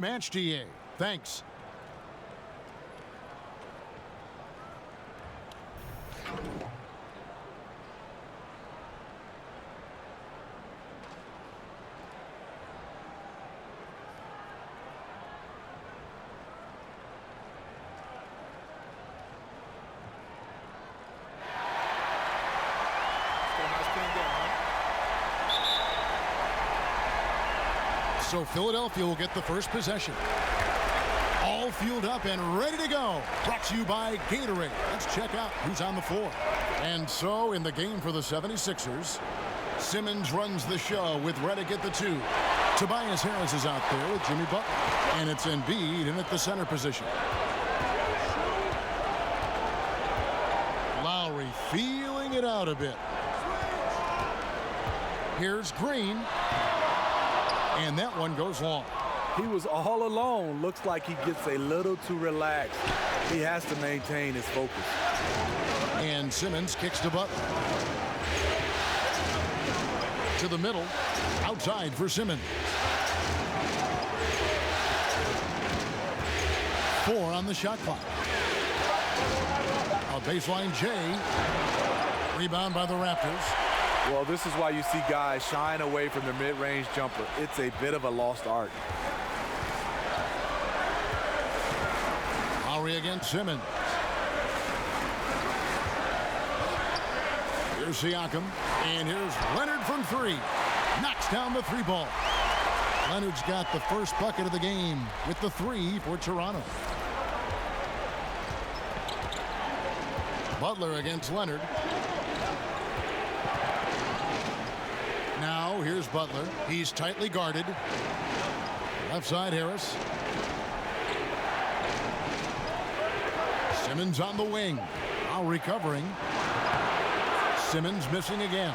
Match DA. Thanks. So Philadelphia will get the first possession. All fueled up and ready to go. Brought to you by Gatorade. Let's check out who's on the floor. And so in the game for the 76ers, Simmons runs the show with Reddick at the 2. Tobias Harris is out there with Jimmy Butler. And it's Embiid in at the center position. Lowry feeling it out a bit. Here's Green. And that one goes long. He was all alone. Looks like he gets a little too relaxed. He has to maintain his focus. And Simmons kicks to Butler. To the middle. Outside for Simmons. 4 on the shot clock. A baseline J. Rebound by the Raptors. Well, this is why you see guys shying away from their mid-range jumper. It's a bit of a lost art. Lowry against Simmons. Here's Siakam. And here's Leonard from 3. Knocks down the 3 ball. Leonard's got the first bucket of the game with the 3 for Toronto. Butler against Leonard. Now here's Butler. He's tightly guarded. Left side Harris. Simmons on the wing. Now recovering. Simmons missing again.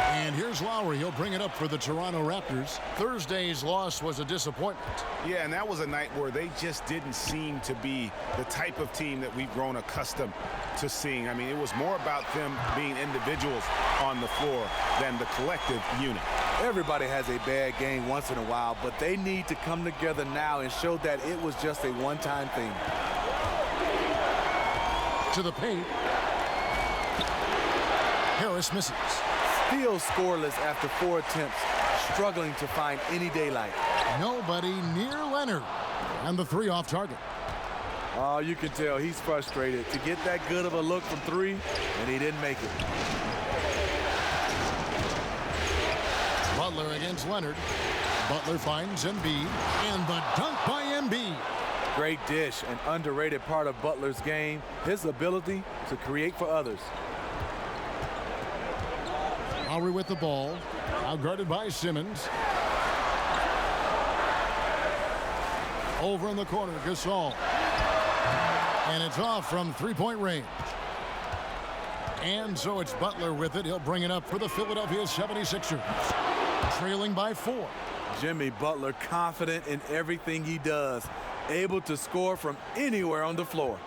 And here's Lowry. He'll bring it up for the Toronto Raptors. Thursday's loss was a disappointment. Yeah, and that was a night where they just didn't seem to be the type of team that we've grown accustomed to seeing. I mean, it was more about them being individuals on the floor than the collective unit. Everybody has a bad game once in a while, but they need to come together now and show that it was just a one-time thing. To the paint. Harris misses. Still scoreless after 4 attempts, struggling to find any daylight. Nobody near Leonard. And the 3 off target. Oh, you can tell he's frustrated to get that good of a look from 3, and he didn't make it. Butler against Leonard. Butler finds Embiid. And the dunk by Embiid. Great dish, an underrated part of Butler's game, his ability to create for others. Lowry with the ball. Now guarded by Simmons. Over in the corner, Gasol. And it's off from 3-point range. And so it's Butler with it. He'll bring it up for the Philadelphia 76ers. Trailing by 4. Jimmy Butler confident in everything he does. Able to score from anywhere on the floor.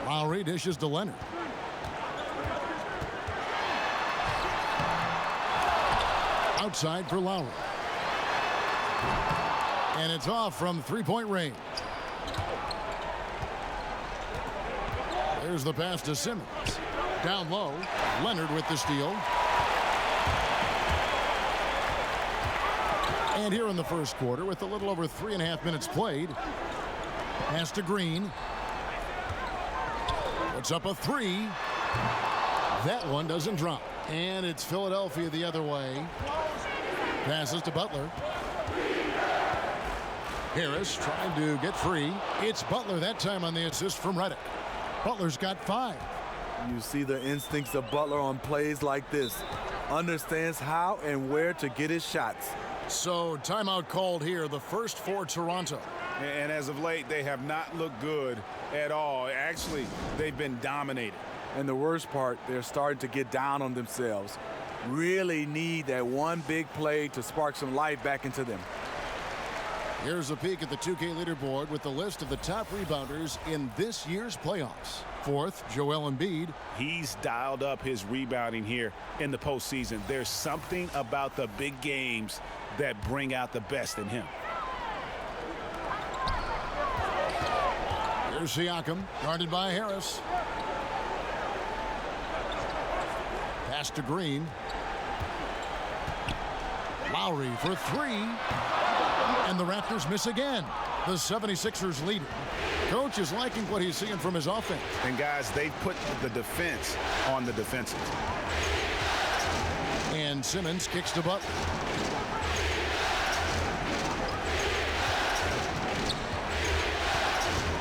Lowry dishes to Leonard. Outside for Lowry. And it's off from 3-point range. There's the pass to Simmons. Down low, Leonard with the steal. And here in the first quarter, with a little over 3.5 minutes played, pass to Green. Puts up a 3. That one doesn't drop. And it's Philadelphia the other way. Passes to Butler. Harris trying to get free. It's Butler that time on the assist from Reddick. Butler's got 5. You see the instincts of Butler on plays like this. Understands how and where to get his shots. So timeout called here, the first for Toronto. And as of late, they have not looked good at all. Actually, they've been dominated. And the worst part, they're starting to get down on themselves. Really need that one big play to spark some life back into them. Here's a peek at the 2K leaderboard with the list of the top rebounders in this year's playoffs. Fourth, Joel Embiid. He's dialed up his rebounding here in the postseason. There's something about the big games that bring out the best in him. Here's Siakam, guarded by Harris. Pass to Green. Lowry for three. And the Raptors miss again. The 76ers lead it. Coach is liking what he's seeing from his offense. And guys, they've put the defense on the defensive. And Simmons kicks to Butler.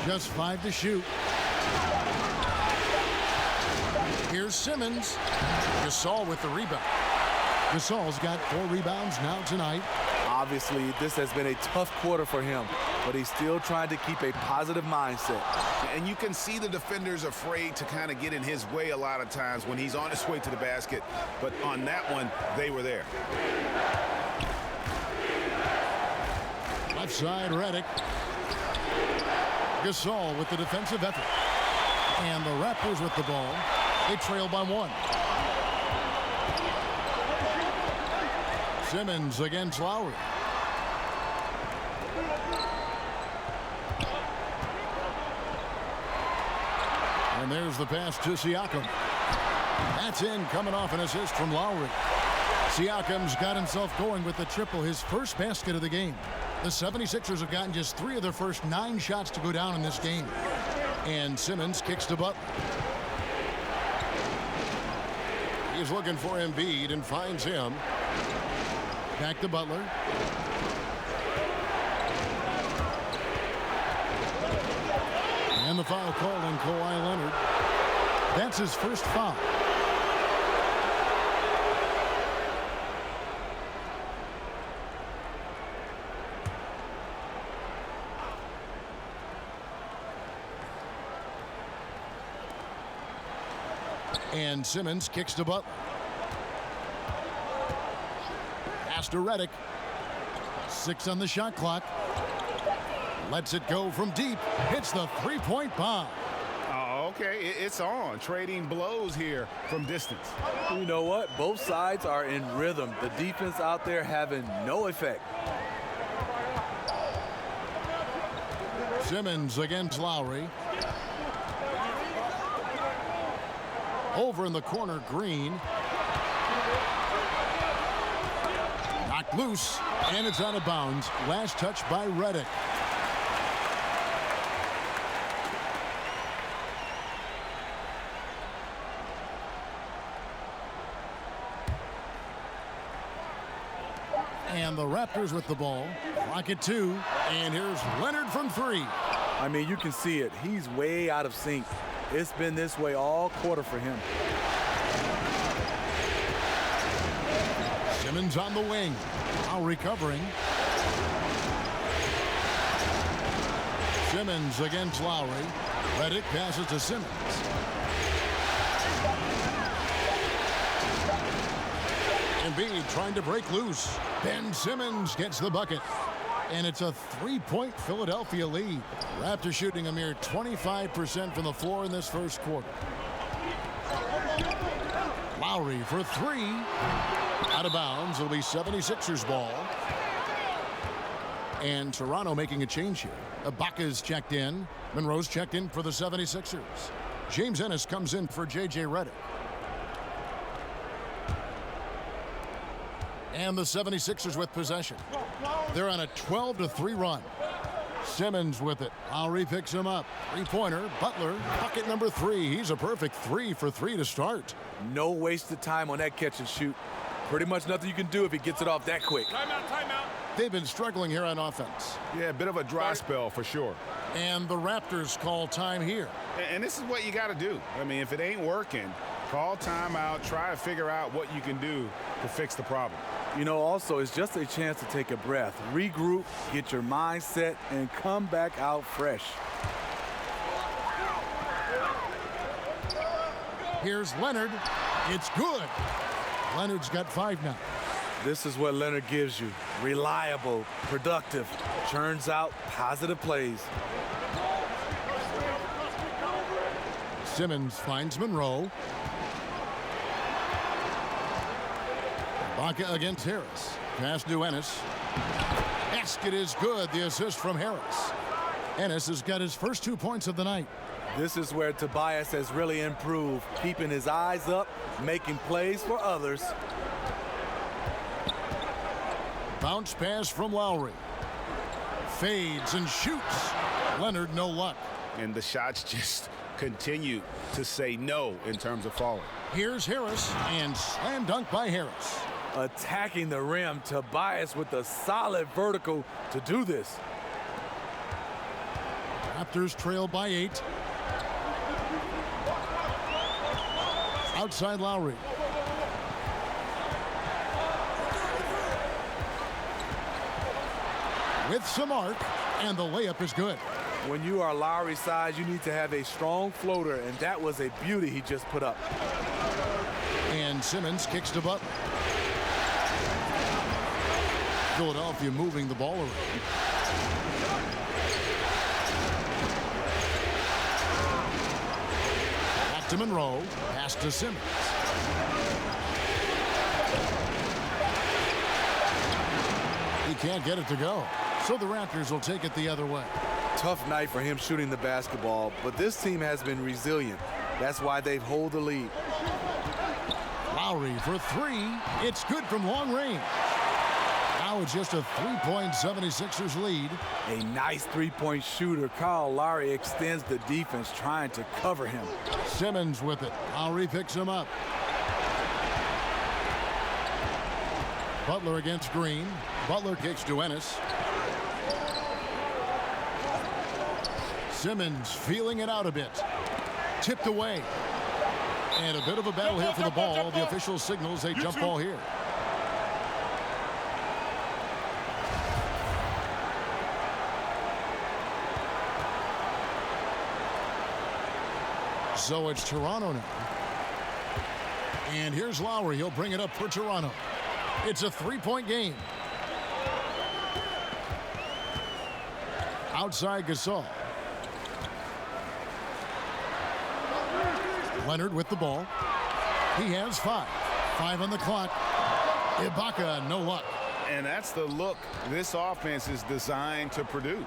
Just 5 to shoot. Here's Simmons. Gasol with the rebound. Gasol's got 4 rebounds now tonight. Obviously, this has been a tough quarter for him, but he's still trying to keep a positive mindset. And you can see the defenders afraid to kind of get in his way a lot of times when he's on his way to the basket. But on that one, they were there. Left side, Reddick. Gasol with the defensive effort. And the Raptors with the ball. They trail by 1. Simmons against Lowry. And there's the pass to Siakam. That's in, coming off an assist from Lowry. Siakam's got himself going with the triple, his first basket of the game. The 76ers have gotten just 3 of their first 9 shots to go down in this game. And Simmons kicks to Butler. He's looking for Embiid and finds him. Back to Butler. And the foul called on Kawhi Leonard. That's his first foul. And Simmons kicks to Butler. Pass to Reddick. 6 on the shot clock. Lets it go from deep. Hits the three-point bomb. Oh, okay. It's on. Trading blows here from distance. You know what? Both sides are in rhythm. The defense out there having no effect. Simmons against Lowry. Over in the corner, Green. Knocked loose, and it's out of bounds. Last touch by Reddick. And the Raptors with the ball. Clock at 2, and here's Leonard from 3. I mean, you can see it. He's way out of sync. It's been this way all quarter for him. Simmons on the wing. Now recovering. Simmons against Lowry. Reddick passes to Simmons. Embiid trying to break loose. Ben Simmons gets the bucket. And it's a 3-point Philadelphia lead. Raptors shooting a mere 25% from the floor in this first quarter. Lowry for 3. Out of bounds. It'll be 76ers ball. And Toronto making a change here. Ibaka's checked in. Monroe's checked in for the 76ers. James Ennis comes in for J.J. Reddick. And the 76ers with possession. They're on a 12-3 run. Simmons with it. Lowry picks him up. 3-pointer. Butler, bucket number 3. He's a perfect 3 for 3 to start. No wasted time on that catch and shoot. Pretty much nothing you can do if he gets it off that quick. Timeout, timeout. They've been struggling here on offense. Yeah, a bit of a dry spell for sure. And the Raptors call time here. And this is what you got to do. I mean, if it ain't working, call timeout, try to figure out what you can do to fix the problem. You know, also, it's just a chance to take a breath, regroup, get your mind set, and come back out fresh. Here's Leonard. It's good. Leonard's got 5 now. This is what Leonard gives you. Reliable, productive, churns out positive plays. Simmons finds Monroe. Baca against Harris. Pass to Ennis. Basket is good. The assist from Harris. Ennis has got his first 2 points of the night. This is where Tobias has really improved, keeping his eyes up, making plays for others. Bounce pass from Lowry. Fades and shoots. Leonard, no luck. And the shots just continue to say no in terms of falling. Here's Harris, and slam dunk by Harris. Attacking the rim, Tobias with a solid vertical to do this. Raptors trail by 8. Outside Lowry. With some arc, and the layup is good. When you are Lowry's size, you need to have a strong floater, and that was a beauty he just put up. And Simmons kicks to Butler. Philadelphia moving the ball around. Back to Monroe. Pass to Simmons. He can't get it to go. So the Raptors will take it the other way. Tough night for him shooting the basketball, but this team has been resilient. That's why they've held the lead. Lowry for 3. It's good from long range. Now it's just a 3-point 76ers lead. A nice three-point shooter. Kyle Lowry extends the defense, trying to cover him. Simmons with it. Lowry picks him up. Butler against Green. Butler kicks to Ennis. Simmons feeling it out a bit. Tipped away. And a bit of a battle here for the ball. The official signals a jump ball here. So it's Toronto now. And here's Lowry. He'll bring it up for Toronto. It's a 3-point game. Outside Gasol. Leonard with the ball. He has 5. 5 on the clock. Ibaka, no luck. And that's the look this offense is designed to produce.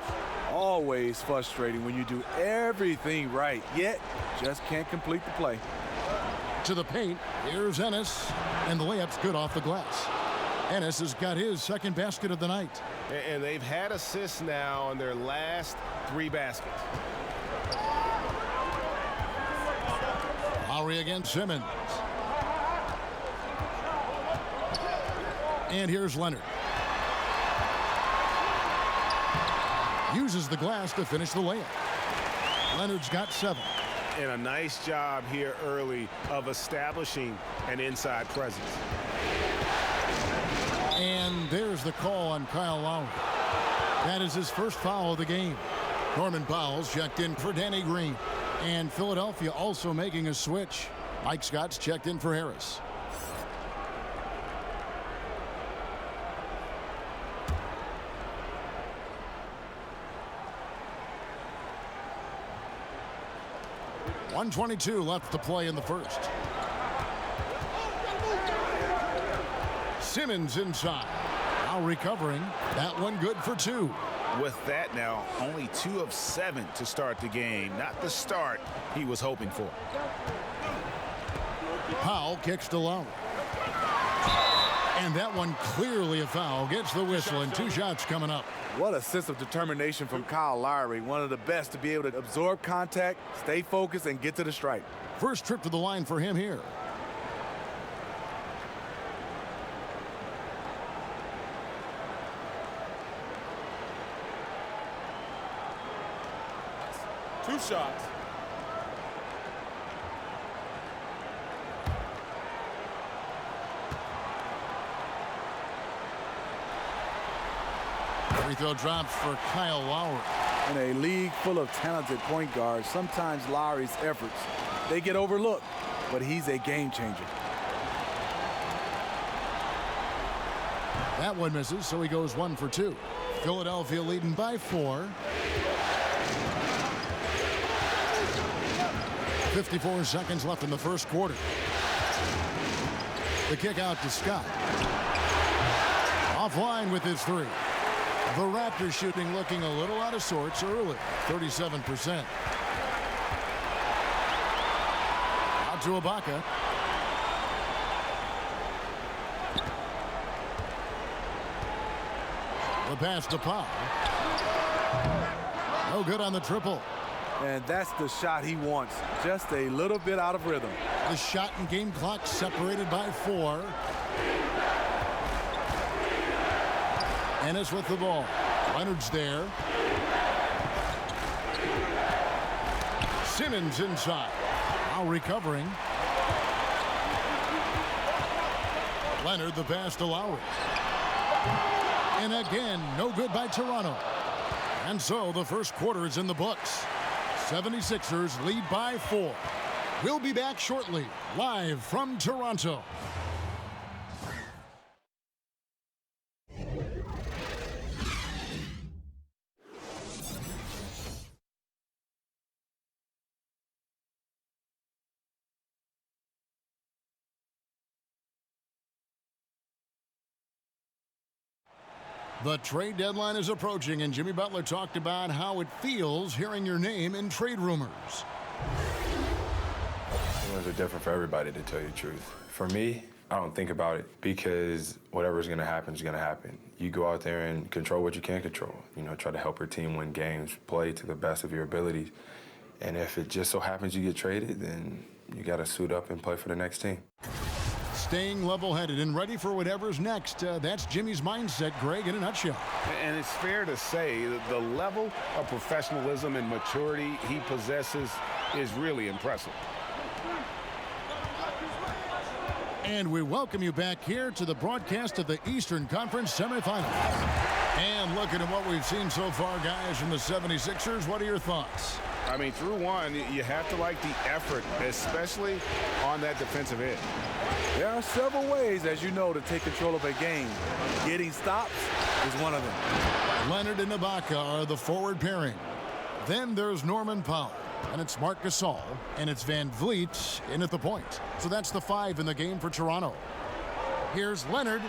Always frustrating when you do everything right, yet just can't complete the play. To the paint. Here's Ennis. And the layup's good off the glass. Ennis has got his second basket of the night. And they've had assists now on their last 3 baskets. Lowry against Simmons. And here's Leonard. Uses the glass to finish the layup. Leonard's got 7. And a nice job here early of establishing an inside presence. And there's the call on Kyle Lowry. That is his first foul of the game. Norman Powell's checked in for Danny Green. And Philadelphia also making a switch. Mike Scott's checked in for Harris. .122 left to play in the first. Simmons inside. Now recovering. That one good for 2. With that now, only 2 of 7 to start the game. Not the start he was hoping for. Powell kicks to Lowry. And that one clearly a foul. Gets the whistle, and 2 shots coming up. What a sense of determination from Kyle Lowry. One of the best to be able to absorb contact, stay focused, and get to the strike. First trip to the line for him here. Two shots. Free throw drops for Kyle Lowry. In a league full of talented point guards, sometimes Lowry's efforts, they get overlooked, but he's a game changer. That one misses, so he goes 1 for 2. Philadelphia leading by 4. 54 seconds left in the first quarter. The kick out to Scott. Offline with his 3. The Raptors shooting looking a little out of sorts early, 37%. Out to Ibaka. The pass to Powell. No good on the triple. And that's the shot he wants. Just a little bit out of rhythm. The shot and game clock separated by 4. Ennis with the ball. Leonard's there. Simmons inside. Now recovering. Leonard the pass to Lowry. And again, no good by Toronto. And so the first quarter is in the books. 76ers lead by 4. We'll be back shortly, live from Toronto. The trade deadline is approaching, and Jimmy Butler talked about how it feels hearing your name in trade rumors. Rumors are different for everybody, to tell you the truth. For me, I don't think about it because whatever's going to happen is going to happen. You go out there and control what you can control. You know, try to help your team win games, play to the best of your abilities. And if it just so happens you get traded, then you got to suit up and play for the next team. Staying level-headed and ready for whatever's next. That's Jimmy's mindset, Greg, in a nutshell. And it's fair to say that the level of professionalism and maturity he possesses is really impressive. And we welcome you back here to the broadcast of the Eastern Conference semifinals. And looking at what we've seen so far, guys, from the 76ers, what are your thoughts? I mean, through one, you have to like the effort, especially on that defensive end. There are several ways, as you know, to take control of a game. Getting stops is one of them. Leonard and Ibaka are the forward pairing. Then there's Norman Powell. And it's Marc Gasol. And it's Van Vliet in at the point. So that's the 5 in the game for Toronto. Here's Leonard.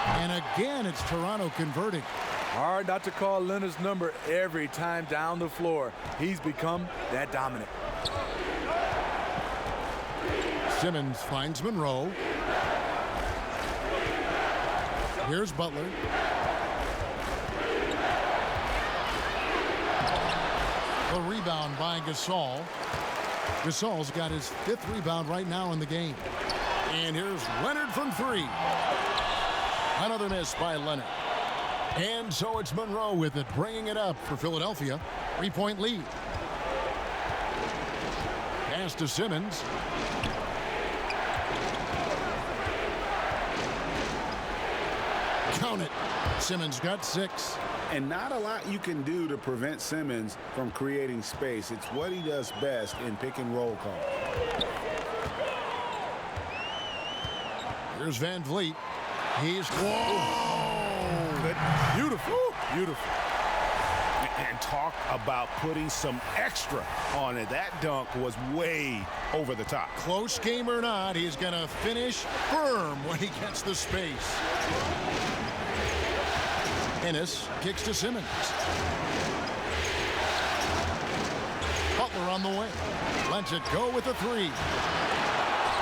And again, it's Toronto converting. Hard not to call Leonard's number every time down the floor. He's become that dominant. Simmons finds Monroe. Here's Butler. The rebound by Gasol. Gasol's got his 5th rebound right now in the game. And here's Leonard from 3. Another miss by Leonard. And so it's Monroe with it, bringing it up for Philadelphia. 3-point lead. Pass to Simmons. Count it. Simmons got 6. And not a lot you can do to prevent Simmons from creating space. It's what he does best in pick and roll call. Here's Van Vliet. He's good. Beautiful. Beautiful. And talk about putting some extra on it. That dunk was way over the top. Close game or not, he's going to finish firm when he gets the space. Ennis kicks to Simmons. Butler on the way. Lets it go with a 3.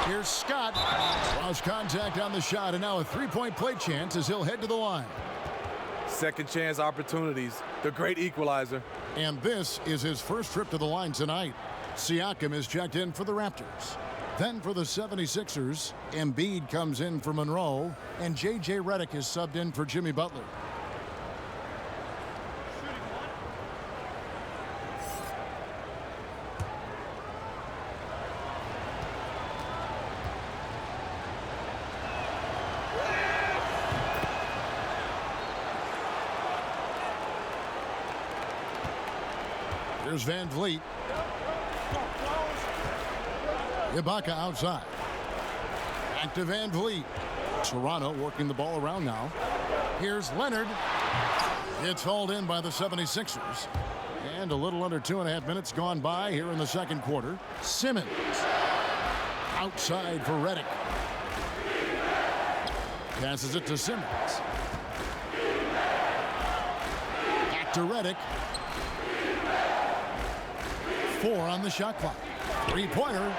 Here's Scott. Lost contact on the shot, and now a 3-point play chance as he'll head to the line. Second chance opportunities. The great equalizer. And this is his first trip to the line tonight. Siakam is checked in for the Raptors. Then for the 76ers, Embiid comes in for Monroe, and J.J. Reddick is subbed in for Jimmy Butler. Here's Van Vliet. Ibaka outside. Back to Van Vliet. Toronto working the ball around now. Here's Leonard. It's hauled in by the 76ers. And a little under 2.5 minutes gone by here in the second quarter. Simmons. Outside for Reddick. Passes it to Simmons. Back to Reddick. 4 on the shot clock. Three-pointer.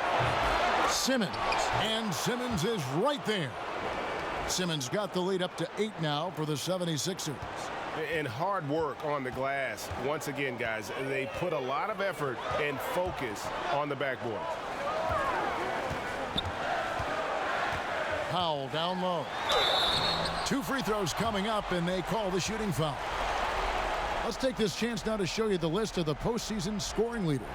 Simmons. And Simmons is right there. Simmons got the lead up to 8 now for the 76ers. And hard work on the glass. Once again, guys, they put a lot of effort and focus on the backboard. Powell down low. 2 free throws coming up, and they call the shooting foul. Let's take this chance now to show you the list of the postseason scoring leaders.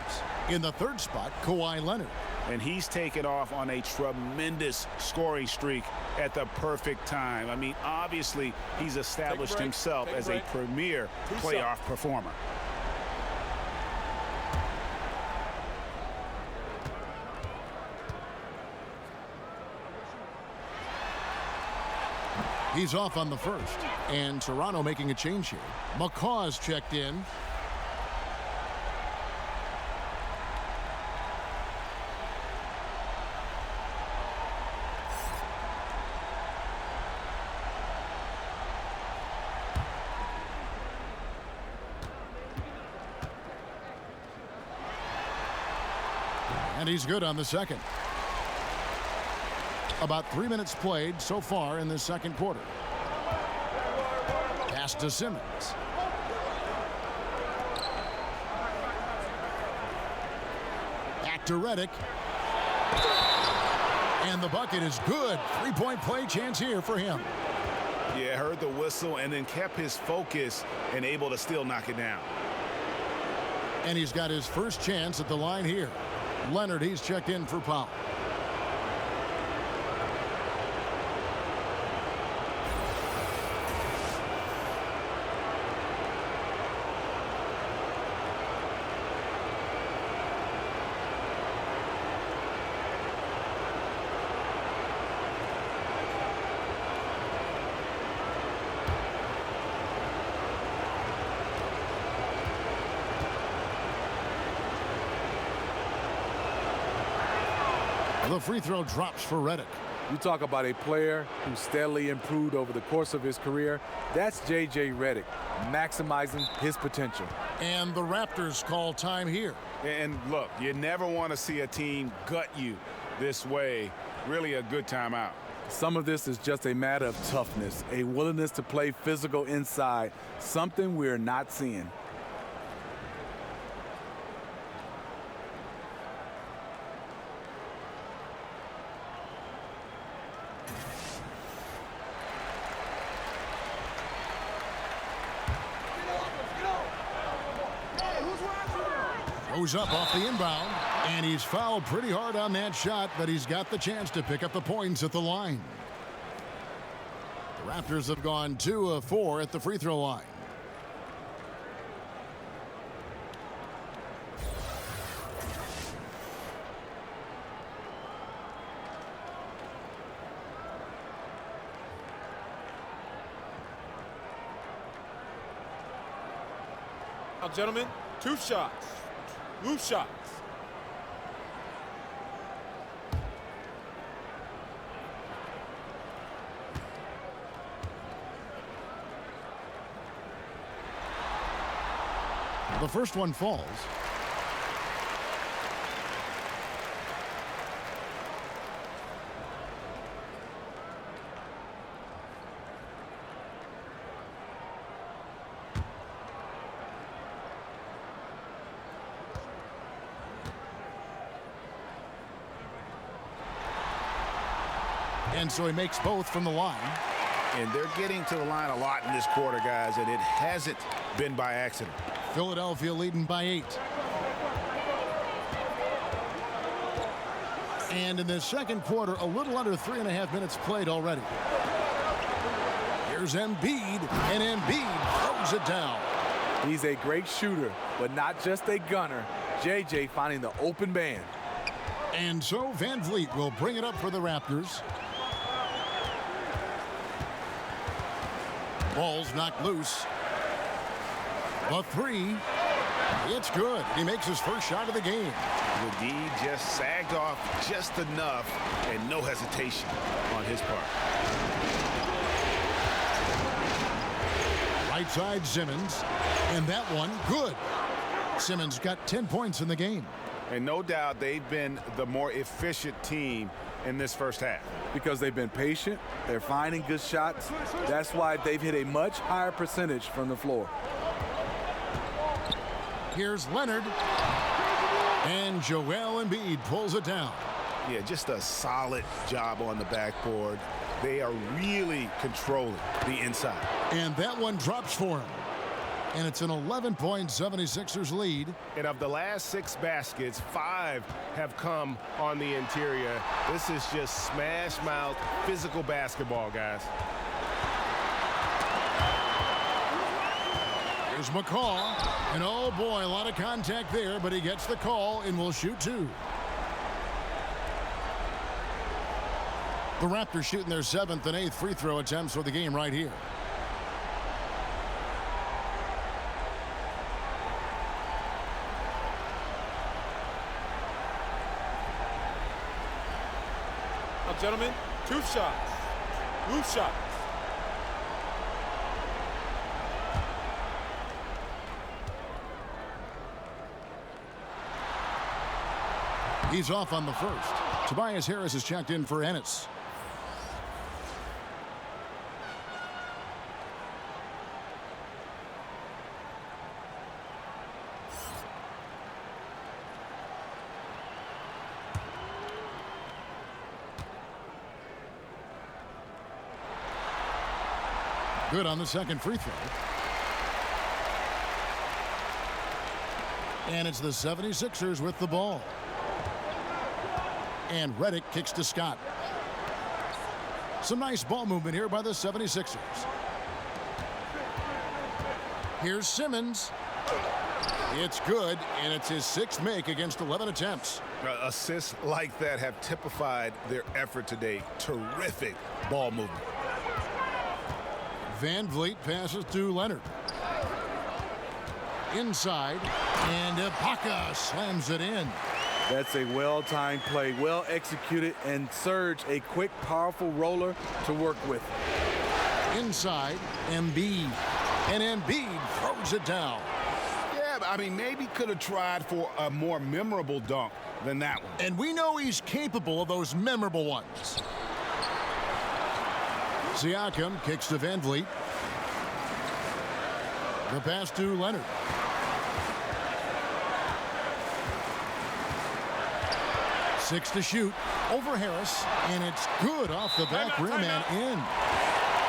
In the third spot, Kawhi Leonard. And he's taken off on a tremendous scoring streak at the perfect time. I mean, obviously, he's established himself as a premier playoff performer. He's off on the first. And Toronto making a change here. McCaw's checked in. And he's good on the second. About 3 minutes played so far in this second quarter. Pass to Simmons. Back to Reddick. And the bucket is good. 3-point play chance here for him. Yeah, heard the whistle and then kept his focus and able to still knock it down. And he's got his first chance at the line here. Leonard, he's checked in for Powell. The free throw drops for Reddick. You talk about a player who steadily improved over the course of his career. That's J.J. Reddick, maximizing his potential. And the Raptors call time here. And look, you never want to see a team gut you this way. Really a good timeout. Some of this is just a matter of toughness, a willingness to play physical inside, something we're not seeing. Goes up off the inbound, and he's fouled pretty hard on that shot, but he's got the chance to pick up the points at the line. The Raptors have gone 2 of 4 at the free throw line. Now, gentlemen, 2 shots. 2 shots. The first one falls. And so he makes both from the line. And they're getting to the line a lot in this quarter, guys, and it hasn't been by accident. Philadelphia leading by 8. And in the second quarter, a little under 3.5 minutes played already. Here's Embiid, and Embiid throws it down. He's a great shooter, but not just a gunner. JJ finding the open man. And so Van Vliet will bring it up for the Raptors. Ball's knocked loose. The three. It's good. He makes his first shot of the game. The D just sagged off just enough, and no hesitation on his part. Right side Simmons. And that one, good. Simmons got 10 points in the game. And no doubt they've been the more efficient team in this first half. Because they've been patient, they're finding good shots. That's why they've hit a much higher percentage from the floor. Here's Leonard. And Joel Embiid pulls it down. Yeah, just a solid job on the backboard. They are really controlling the inside. And that one drops for him. And it's an 11-point 76ers lead. And of the last 6 baskets, 5 have come on the interior. This is just smash mouth physical basketball, guys. Here's McCaw. And oh boy, a lot of contact there, but he gets the call and will shoot 2. The Raptors shooting their 7th and 8th free throw attempts for the game right here. Now, gentlemen, 2 shots. Loose shots. He's off on the first. Tobias Harris is checked in for Ennis. Good on the second free throw. And it's the 76ers with the ball. And Reddick kicks to Scott. Some nice ball movement here by the 76ers. Here's Simmons. It's good, and it's his 6th make against 11 attempts. Assists like that have typified their effort today. Terrific ball movement. Van Vliet passes to Leonard. Inside, and Ibaka slams it in. That's a well-timed play, well executed, and Serge a quick, powerful roller to work with. Inside, Embiid. And Embiid throws it down. Yeah, I mean, maybe could have tried for a more memorable dunk than that one. And we know he's capable of those memorable ones. Siakam kicks to Van Vliet. The pass to Leonard. Six to shoot over Harris, and it's good off the back rim and in.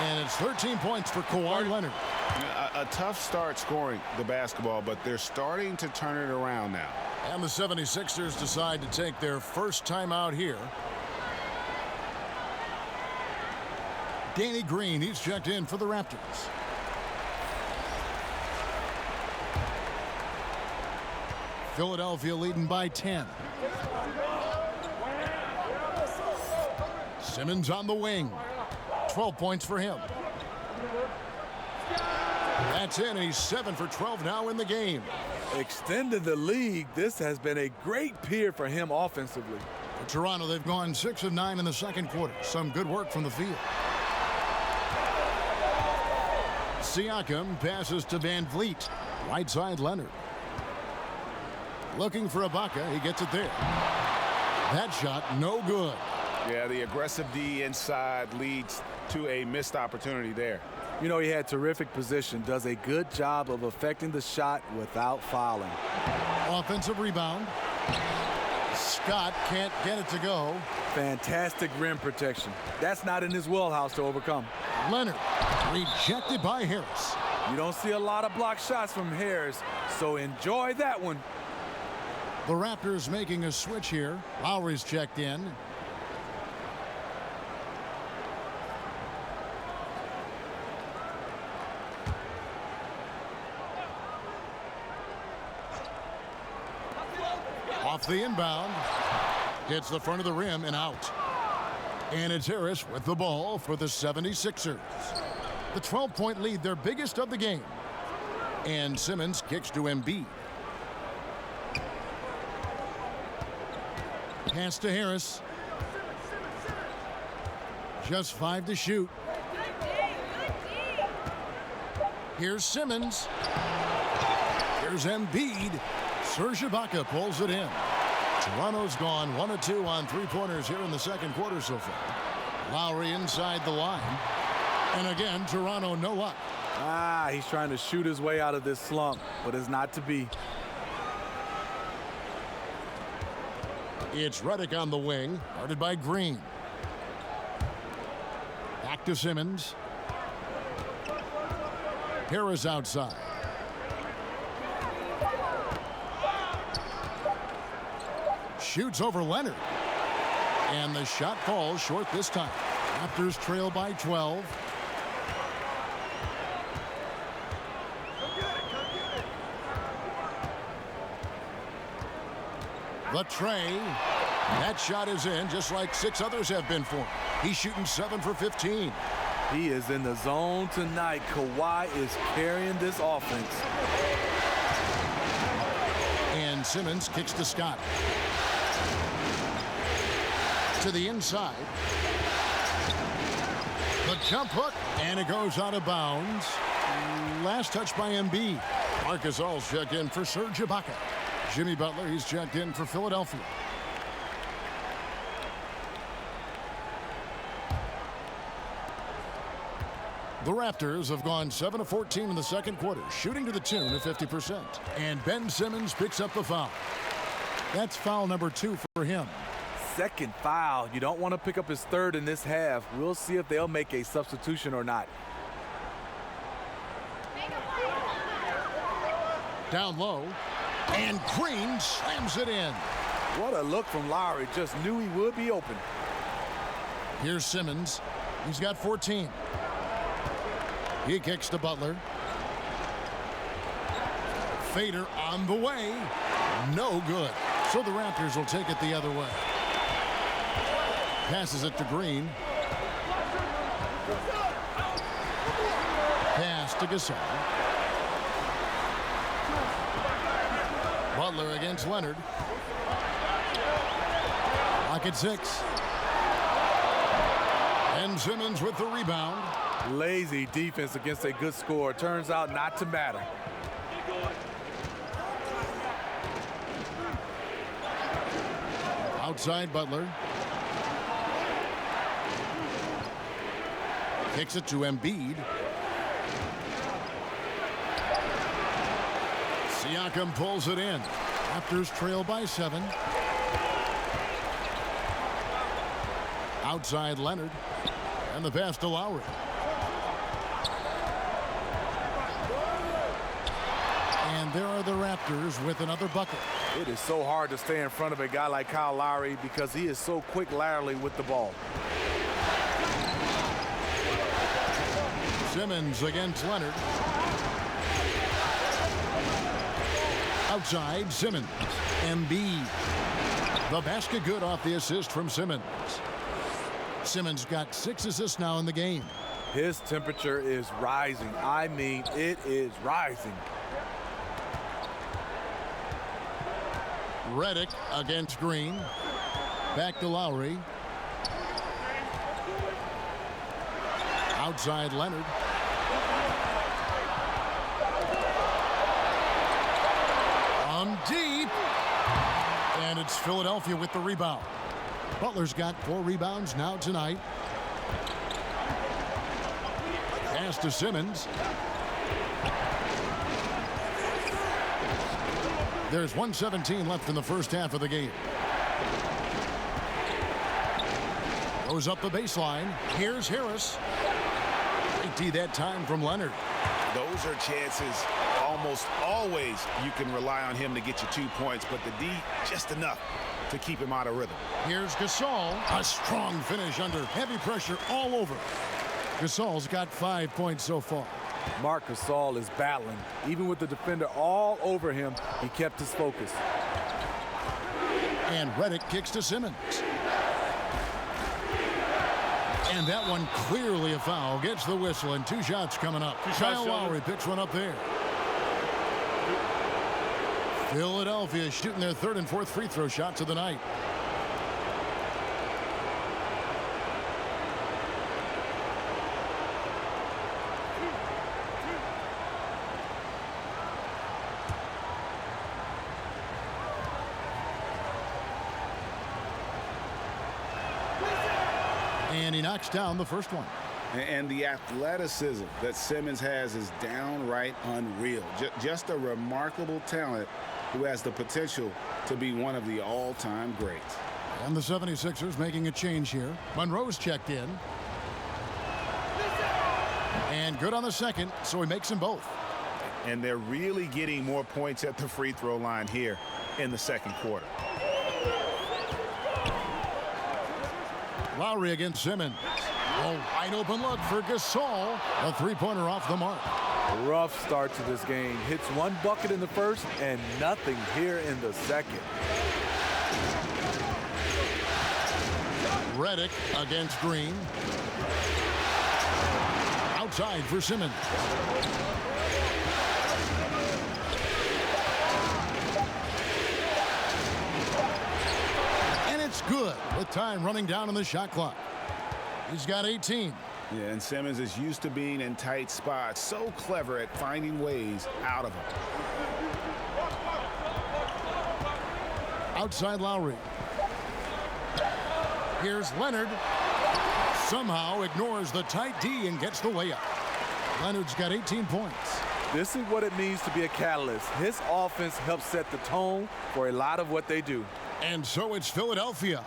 And it's 13 points for Kawhi Leonard. A tough start scoring the basketball, but they're starting to turn it around now. And the 76ers decide to take their first time out here. Danny Green, he's checked in for the Raptors. Philadelphia leading by 10. Simmons on the wing. 12 points for him. That's in. He's 7 for 12 now in the game. Extended the lead. This has been a great period for him offensively. For Toronto, they've gone 6 of 9 in the second quarter. Some good work from the field. Siakam passes to Van Vliet. Right side Leonard. Looking for Ibaka. He gets it there. That shot no good. Yeah, the aggressive D inside leads to a missed opportunity there. You know, he had terrific position, does a good job of affecting the shot without fouling. Offensive rebound. Scott can't get it to go. Fantastic rim protection. That's not in his wheelhouse to overcome. Leonard rejected by Harris. You don't see a lot of block shots from Harris, so enjoy that one. The Raptors making a switch here. Lowry's checked in. Off the inbound. Hits the front of the rim and out. And it's Harris with the ball for the 76ers. The 12-point lead, their biggest of the game. And Simmons kicks to Embiid. Pass to Harris. Just 5 to shoot. Here's Simmons. Here's Embiid. Serge Ibaka pulls it in. Toronto's gone 1 of 2 on three-pointers here in the second quarter so far. Lowry inside the line. And again, Toronto no up. He's trying to shoot his way out of this slump, but it's not to be. It's Reddick on the wing, guarded by Green. Back to Simmons. Harris outside. Shoots over Leonard. And the shot falls short this time. Raptors trail by 12. The tray. That shot is in, just like 6 others have been for him. He's shooting 7 for 15. He is in the zone tonight. Kawhi is carrying this offense. And Simmons kicks to Scott. To the inside. The jump hook, and it goes out of bounds. Last touch by Embiid. Marcus All's checked in for Serge Ibaka. Jimmy Butler, he's checked in for Philadelphia. The Raptors have gone 7 of 14 in the second quarter, shooting to the tune of 50%. And Ben Simmons picks up the foul. That's foul number 2 for him. Second foul. You don't want to pick up his third in this half. We'll see if they'll make a substitution or not. Down low. And Green slams it in. What a look from Lowry. Just knew he would be open. Here's Simmons. He's got 14. He kicks to Butler. Fader on the way. No good. So the Raptors will take it the other way. Passes it to Green. Pass to Gasol. Butler against Leonard. Lock at 6. And Simmons with the rebound. Lazy defense against a good score. Turns out not to matter. Outside Butler. Kicks it to Embiid. Siakam pulls it in. Raptors trail by 7. Outside Leonard. And the pass to Lowry. And there are the Raptors with another bucket. It is so hard to stay in front of a guy like Kyle Lowry because he is so quick laterally with the ball. Simmons against Leonard. Outside Simmons. Embiid. The basket good off the assist from Simmons. Simmons got 6 assists now in the game. His temperature is rising. I mean, it is rising. Reddick against Green. Back to Lowry. Outside Leonard. On deep. And it's Philadelphia with the rebound. Butler's got 4 rebounds now tonight. Pass to Simmons. There's 1:17 left in the first half of the game. Goes up the baseline. Here's Harris. Great D that time from Leonard. Those are chances almost always you can rely on him to get you 2 points, but the D just enough to keep him out of rhythm. Here's Gasol. A strong finish under heavy pressure all over. Gasol's got 5 points so far. Marc Gasol is battling. Even with the defender all over him, he kept his focus. And Reddick kicks to Simmons. And that one clearly a foul. Gets the whistle, and 2 shots coming up. Kyle Lowry picks one up there. Philadelphia shooting their 3rd and 4th free throw shots of the night. And he knocks down the first one. And the athleticism that Simmons has is downright unreal. Just a remarkable talent who has the potential to be one of the all-time greats. And the 76ers making a change here. Monroe's checked in. And good on the second, so he makes them both. And they're really getting more points at the free throw line here in the second quarter. Lowry against Simmons. A wide open look for Gasol. A 3-pointer off the mark. Rough start to this game. Hits 1 bucket in the first and nothing here in the second. Reddick against Green. Outside for Simmons. And it's good with time running down on the shot clock. He's got 18. Yeah, and Simmons is used to being in tight spots. So clever at finding ways out of them. Outside Lowry. Here's Leonard. Somehow ignores the tight D and gets the layup. Leonard's got 18 points. This is what it means to be a catalyst. His offense helps set the tone for a lot of what they do. And so it's Philadelphia,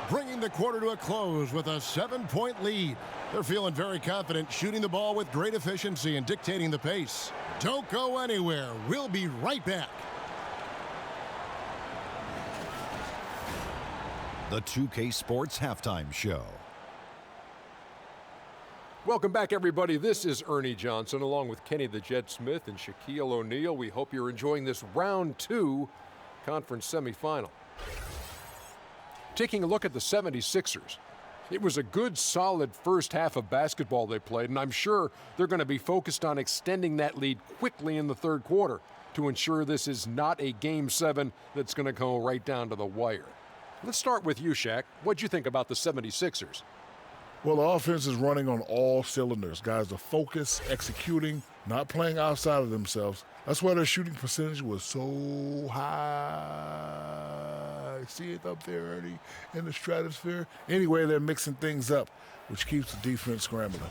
bringing the quarter to a close with a 7-point lead. They're feeling very confident, shooting the ball with great efficiency and dictating the pace. Don't go anywhere. We'll be right back. The 2K Sports Halftime Show. Welcome back, everybody. This is Ernie Johnson along with Kenny the Jet Smith and Shaquille O'Neal. We hope you're enjoying this round 2 conference semifinal. Taking a look at the 76ers. It was a good, solid first half of basketball they played, and I'm sure they're going to be focused on extending that lead quickly in the third quarter to ensure this is not a Game 7 that's going to go right down to the wire. Let's start with you, Shaq. What'd you think about the 76ers? Well, the offense is running on all cylinders. Guys are focused, executing, not playing outside of themselves. That's why their shooting percentage was so high. See it up there, Ernie, in the stratosphere? Anyway, they're mixing things up, which keeps the defense scrambling.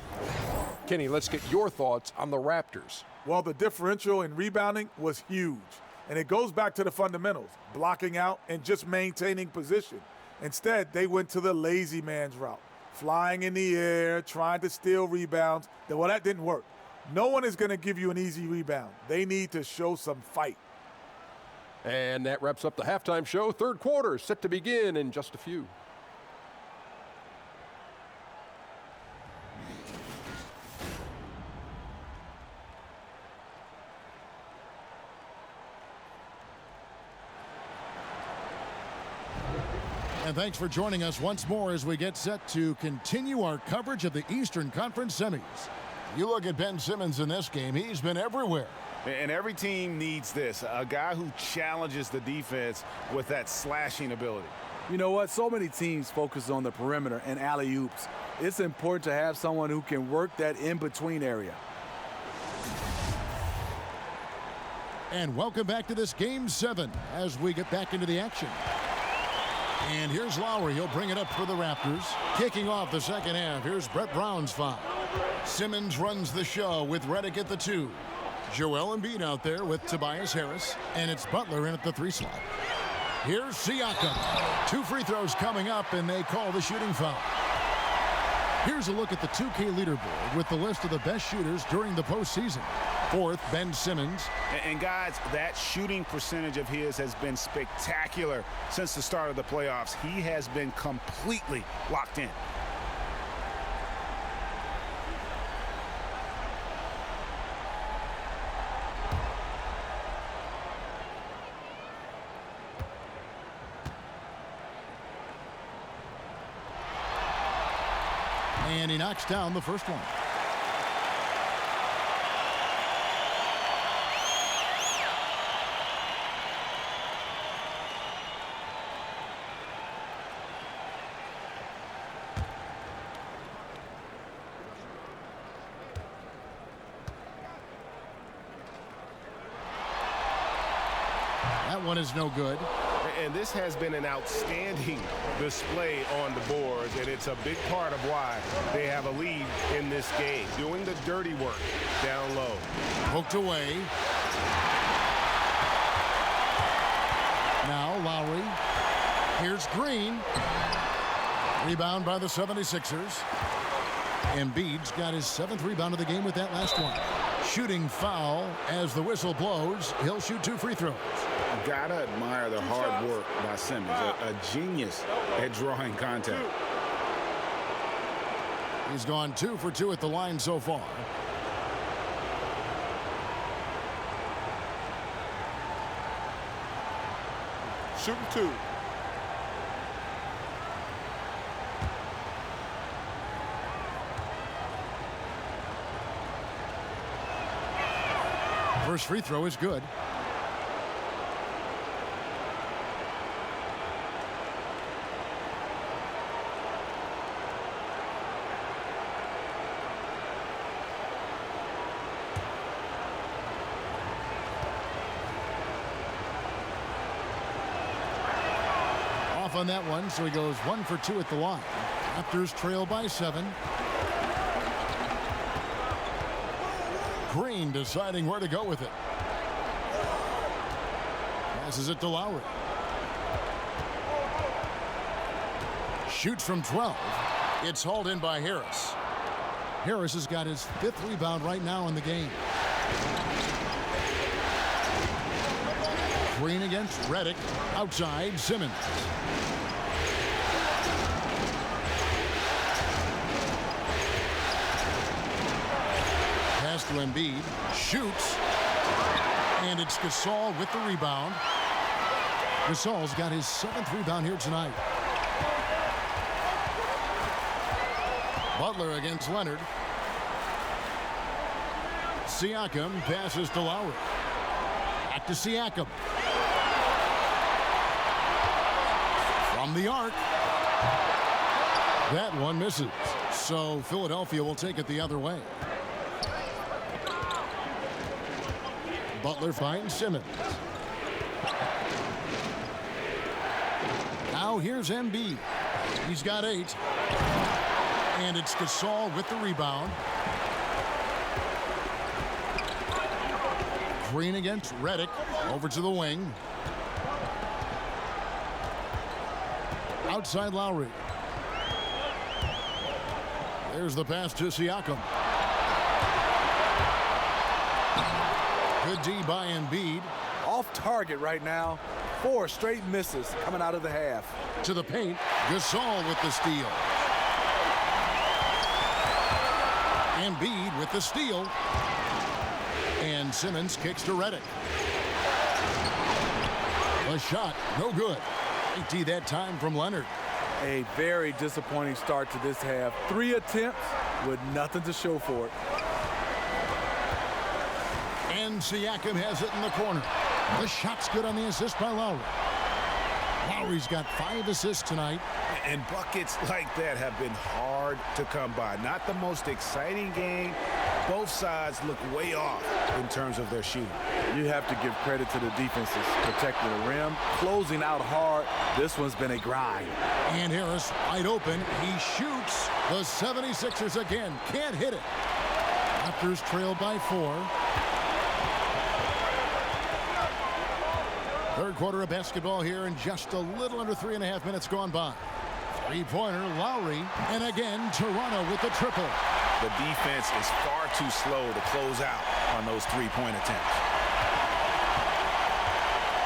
Kenny, let's get your thoughts on the Raptors. Well, the differential in rebounding was huge. And it goes back to the fundamentals, blocking out and just maintaining position. Instead, they went to the lazy man's route, flying in the air, trying to steal rebounds. Well, that didn't work. No one is going to give you an easy rebound. They need to show some fight. And that wraps up the halftime show. Third quarter set to begin in just a few. And thanks for joining us once more as we get set to continue our coverage of the Eastern Conference semis. You look at Ben Simmons in this game, he's been everywhere. And every team needs this, a guy who challenges the defense with that slashing ability. You know what? So many teams focus on the perimeter and alley-oops. It's important to have someone who can work that in-between area. And welcome back to this Game 7 as we get back into the action. And here's Lowry. He'll bring it up for the Raptors. Kicking off the second half, here's Brett Brown's foul. Simmons runs the show with Reddick at the 2. Joel Embiid out there with Tobias Harris. And it's Butler in at the 3 slot. Here's Siakam. 2 free throws coming up, and they call the shooting foul. Here's a look at the 2K leaderboard with the list of the best shooters during the postseason. 4th, Ben Simmons. And guys, that shooting percentage of his has been spectacular since the start of the playoffs. He has been completely locked in. And And he knocks down the first one. That one is no good. And this has been an outstanding display on the boards, and it's a big part of why they have a lead in this game. Doing the dirty work down low. Poked away. Now Lowry. Here's Green. Rebound by the 76ers. Embiid's got his 7th rebound of the game with that last one. Shooting foul as the whistle blows. He'll shoot 2 free throws. Gotta admire the hard work by Simmons, a genius at drawing contact. He's gone 2 for 2 at the line so far. Shooting 2. First free throw is good. On that one, so he goes 1 for 2 at the line. Raptors trail by 7. Green deciding where to go with it. Passes it to Lowry. Shoots from 12. It's hauled in by Harris. Harris has got his 5th rebound right now in the game. Green against Reddick. Outside, Simmons. Pass to Embiid. Shoots. And it's Gasol with the rebound. Gasol's got his 7th rebound here tonight. Butler against Leonard. Siakam passes to Lowry. Back to Siakam. From the arc. That one misses. So Philadelphia will take it the other way. Butler finds Simmons. Now here's Embiid. He's got 8. And it's Gasol with the rebound. Green against Reddick. Over to the wing. Outside Lowry. There's the pass to Siakam. Good D by Embiid. Off target right now. 4 straight misses coming out of the half. To the paint. Gasol with the steal. Embiid with the steal. And Simmons kicks to Reddick. A shot, no good. 80 that time from Leonard. A very disappointing start to this half. 3 attempts with nothing to show for it. And Siakam has it in the corner. The shot's good on the assist by Lowry. Lowry's got 5 assists tonight. And buckets like that have been hard to come by. Not the most exciting game. Both sides look way off in terms of their shooting. You have to give credit to the defenses. Protecting the rim, closing out hard. This one's been a grind. And Harris wide open. He shoots. The 76ers again can't hit it. Raptors trail by 4. Third quarter of basketball here, and just a little under 3.5 minutes gone by. Three-pointer, Lowry, and again, Toronto with the triple. The defense is far too slow to close out on those three-point attempts.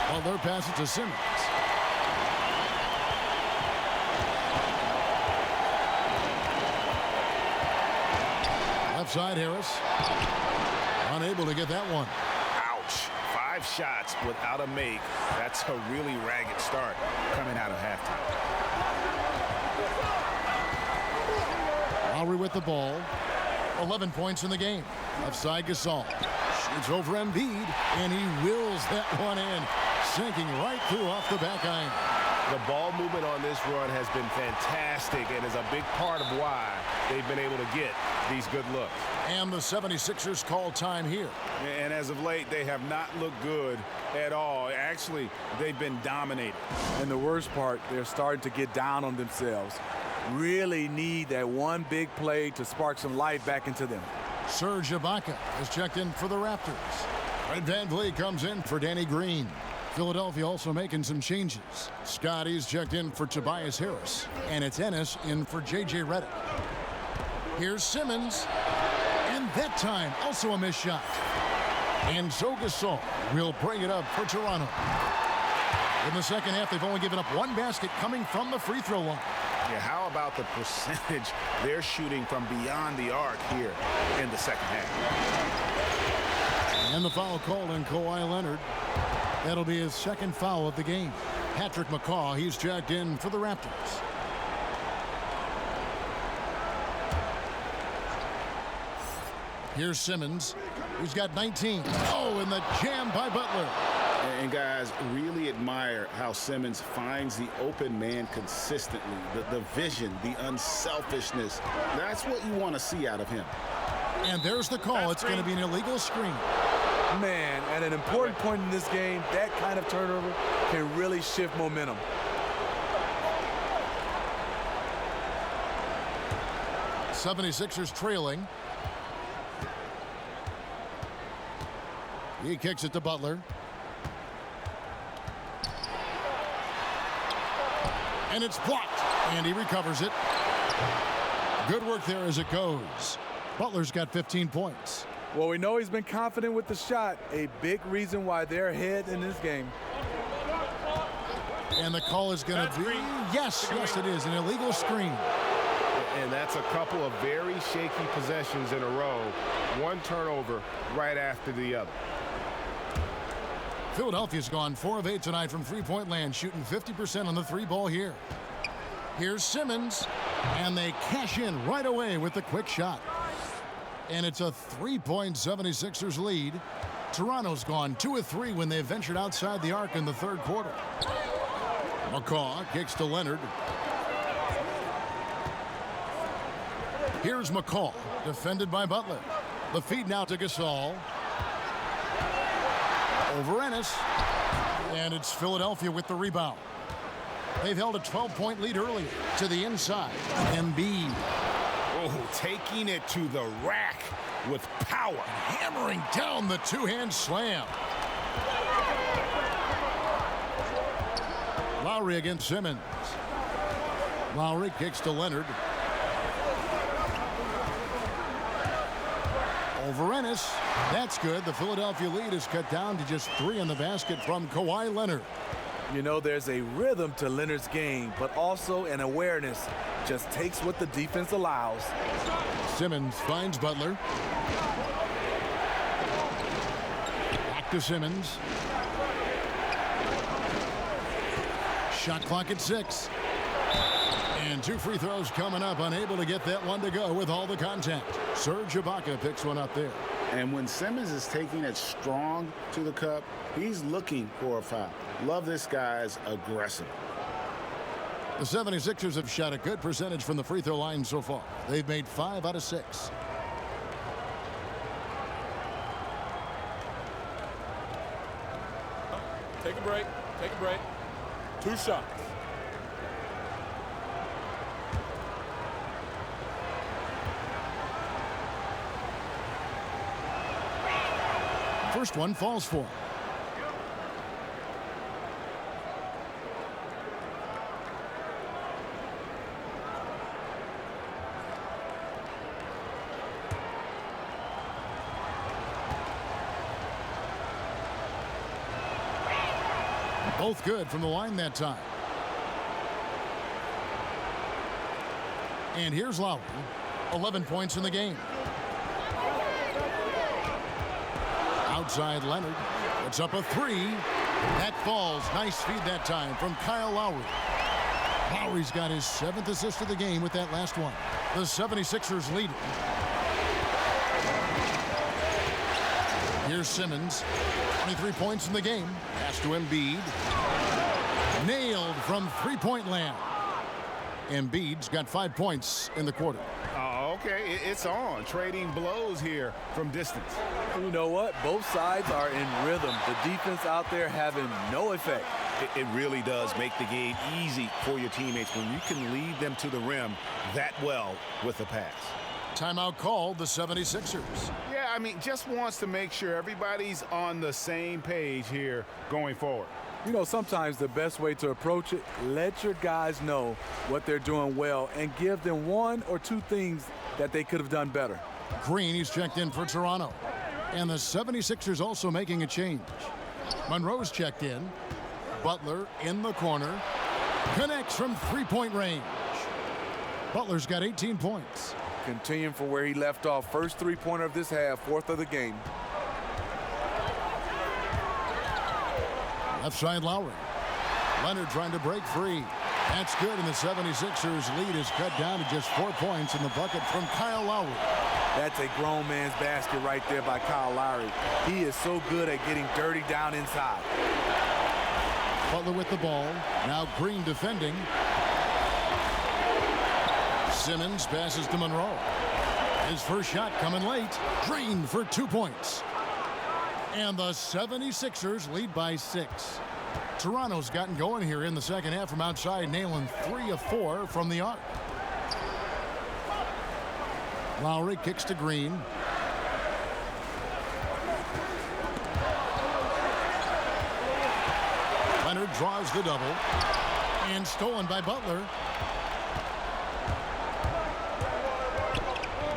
Butler passes to Simmons. Left side, Harris. Unable to get that one. Ouch. 5 shots without a make. That's a really ragged start coming out of halftime. Lowry with the ball. 11 points in the game. Left side Gasol. Shoots over Embiid, and he wills that one in. Sinking right through off the back iron. The ball movement on this run has been fantastic and is a big part of why they've been able to get these good looks. And the 76ers call time here. And as of late, they have not looked good at all. Actually, they've been dominated. And the worst part, they're starting to get down on themselves. Really need that one big play to spark some life back into them. Serge Ibaka is checked in for the Raptors. Fred VanVleet comes in for Danny Green. Philadelphia also making some changes. Scotty's checked in for Tobias Harris. And it's Ennis in for J.J. Reddick. Here's Simmons. And that time, also a missed shot. And so Gasol will bring it up for Toronto. In the second half, they've only given up one basket coming from the free throw line. Yeah, how about the percentage they're shooting from beyond the arc here in the second half? And the foul called on Kawhi Leonard. That'll be his second foul of the game. Patrick McCaw, he's checked in for the Raptors. Here's Simmons. He's got 19. Oh, and the jam by Butler. And guys, really admire how Simmons finds the open man consistently. The vision, the unselfishness. That's what you want to see out of him. And there's the call. It's going to be an illegal screen. Man, at an important point in this game, that kind of turnover can really shift momentum. '76ers trailing. He kicks it to Butler. And it's blocked. And he recovers it. Good work there as it goes. Butler's got 15 points. Well, we know he's been confident with the shot. A big reason why they're ahead in this game. And the call is going to be, yes, it is, an illegal screen. And that's a couple of very shaky possessions in a row. One turnover right after the other. Philadelphia's gone 4 of 8 tonight from three-point land, shooting 50% on the three ball here. Here's Simmons, and they cash in right away with the quick shot. And it's a 3-point 76ers lead. Toronto's gone 2 of 3 when they ventured outside the arc in the third quarter. McCaw kicks to Leonard. Here's McCaw, defended by Butler. The feed now to Gasol. Over Ennis. And it's Philadelphia with the rebound. They've held a 12-point lead earlier. To the inside. Embiid. Oh, taking it to the rack with power. Hammering down the two-hand slam. Lowry against Simmons. Lowry kicks to Leonard. Over Ennis. That's good. The Philadelphia lead is cut down to just 3 in the basket from Kawhi Leonard. You know, there's a rhythm to Leonard's game, but also an awareness. Just takes what the defense allows. Simmons finds Butler. Back to Simmons. Shot clock at 6. And 2 free throws coming up. Unable to get that one to go with all the contact. Serge Ibaka picks one up there. And when Simmons is taking it strong to the cup, he's looking for a foul. Love this guy's aggressive. The 76ers have shot a good percentage from the free throw line so far. They've made 5 out of 6. Take a break. Take a break. 2 shots. First one falls for him. Both good from the line that time. And here's Lowry. 11 points in the game. Outside Leonard. It's up a 3. That falls. Nice feed that time from Kyle Lowry. Lowry's got his 7th assist of the game with that last one. The 76ers lead it. Here's Simmons. 23 points in the game. Pass to Embiid. Nailed from three-point land. Embiid's got 5 points in the quarter. Oh, okay. It's on. Trading blows here from distance. You know what? Both sides are in rhythm. The defense out there having no effect. It really does make the game easy for your teammates when you can lead them to the rim that well with a pass. Timeout called, the 76ers. Yeah, I mean, just wants to make sure everybody's on the same page here going forward. You know, sometimes the best way to approach it, let your guys know what they're doing well and give them one or two things that they could have done better. Green, he's checked in for Toronto. And the 76ers also making a change. Monroe's checked in. Butler in the corner. Connects from three-point range. Butler's got 18 points. Continuing from where he left off. First three-pointer of this half, fourth of the game. Left side Lowry. Leonard trying to break free. That's good, and the 76ers lead is cut down to just 4 points in the bucket from Kyle Lowry. That's a grown man's basket right there by Kyle Lowry. He is so good at getting dirty down inside. Butler with the ball. Now Green defending. Simmons passes to Monroe. His first shot coming late. Green for 2 points. And the 76ers lead by 6. Toronto's gotten going here in the second half from outside, nailing 3 of 4 from the arc. Lowry kicks to Green. Leonard draws the double. And stolen by Butler.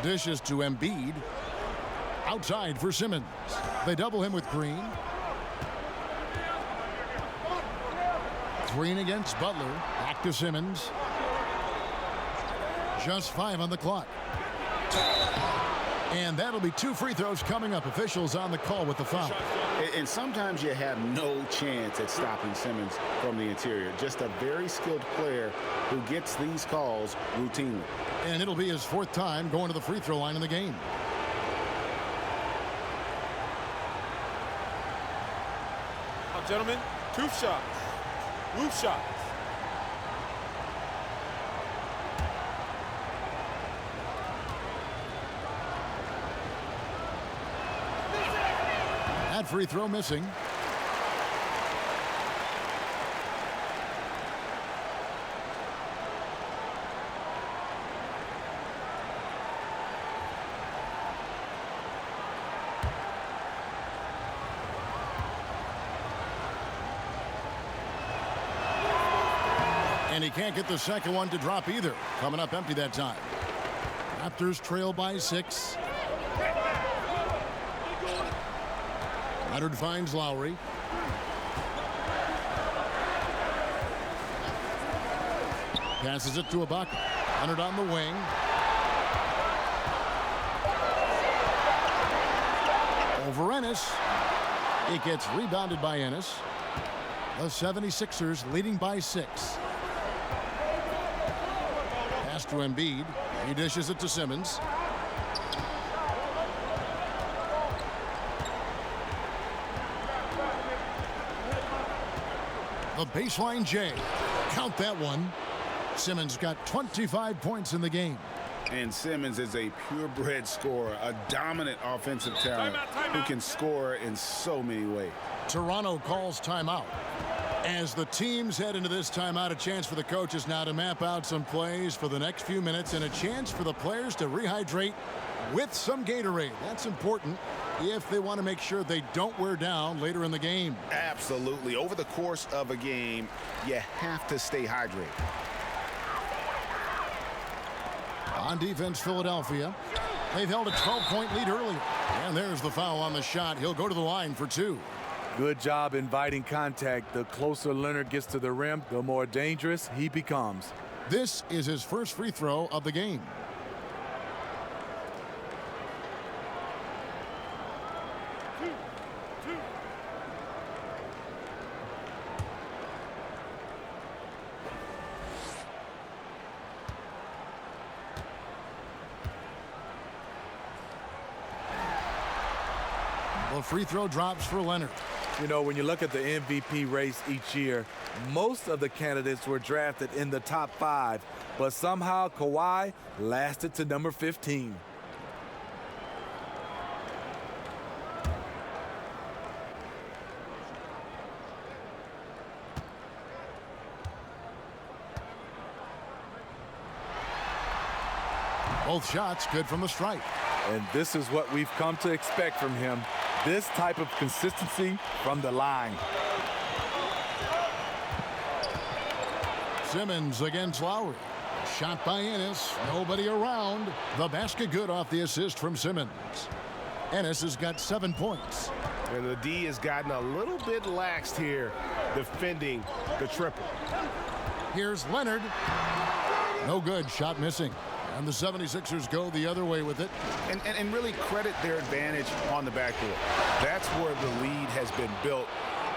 Dishes to Embiid. Outside for Simmons. They double him with Green. Green against Butler. Back to Simmons. Just 5 on the clock. And that'll be 2 free throws coming up. Officials on the call with the foul. And sometimes you have no chance at stopping Simmons from the interior. Just a very skilled player who gets these calls routinely. And it'll be his 4th time going to the free throw line in the game. Now, gentlemen, 2 shots. Loose shots. That free throw missing. And he can't get the second one to drop either. Coming up empty that time. Raptors trail by 6. Leonard finds Lowry. Passes it to Ibaka. Leonard on the wing. Over Ennis. It gets rebounded by Ennis. The 76ers leading by 6. Pass to Embiid. He dishes it to Simmons. The baseline J. Count that one. Simmons got 25 points in the game. And Simmons is a purebred scorer, a dominant offensive talent who can score in so many ways. Toronto calls timeout. As the teams head into this timeout, a chance for the coaches now to map out some plays for the next few minutes and a chance for the players to rehydrate with some Gatorade. That's important if they want to make sure they don't wear down later in the game. Absolutely. Over the course of a game, you have to stay hydrated. On defense, Philadelphia. They've held a 12-point lead earlier. And there's the foul on the shot. He'll go to the line for 2. Good job inviting contact. The closer Leonard gets to the rim, the more dangerous he becomes. This is his first free throw of the game. So free throw drops for Leonard. You know, when you look at the MVP race each year, most of the candidates were drafted in the top 5, but somehow Kawhi lasted to number 15. Both shots good from the stripe. And this is what we've come to expect from him. This type of consistency from the line. Simmons against Lowry. Shot by Ennis. Nobody around. The basket good off the assist from Simmons. Ennis has got 7 points. And the D has gotten a little bit laxed here defending the triple. Here's Leonard. No good. Shot missing. And the 76ers go the other way with it. And really credit their advantage on the backcourt. That's where the lead has been built,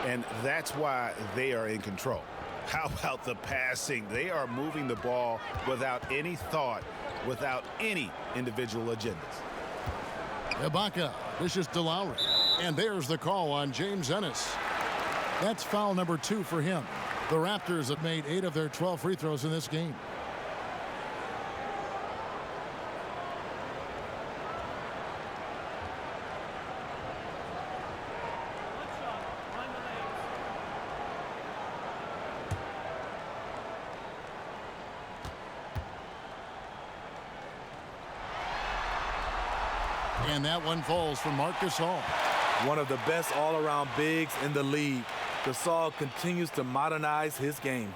and that's why they are in control. How about the passing? They are moving the ball without any thought, without any individual agendas. Ibaka dishes to Lowry. And there's the call on James Ennis. That's foul number 2 for him. The Raptors have made 8 of their 12 free throws in this game. And that one falls for Marc Gasol. One of the best all-around bigs in the league. Gasol continues to modernize his game.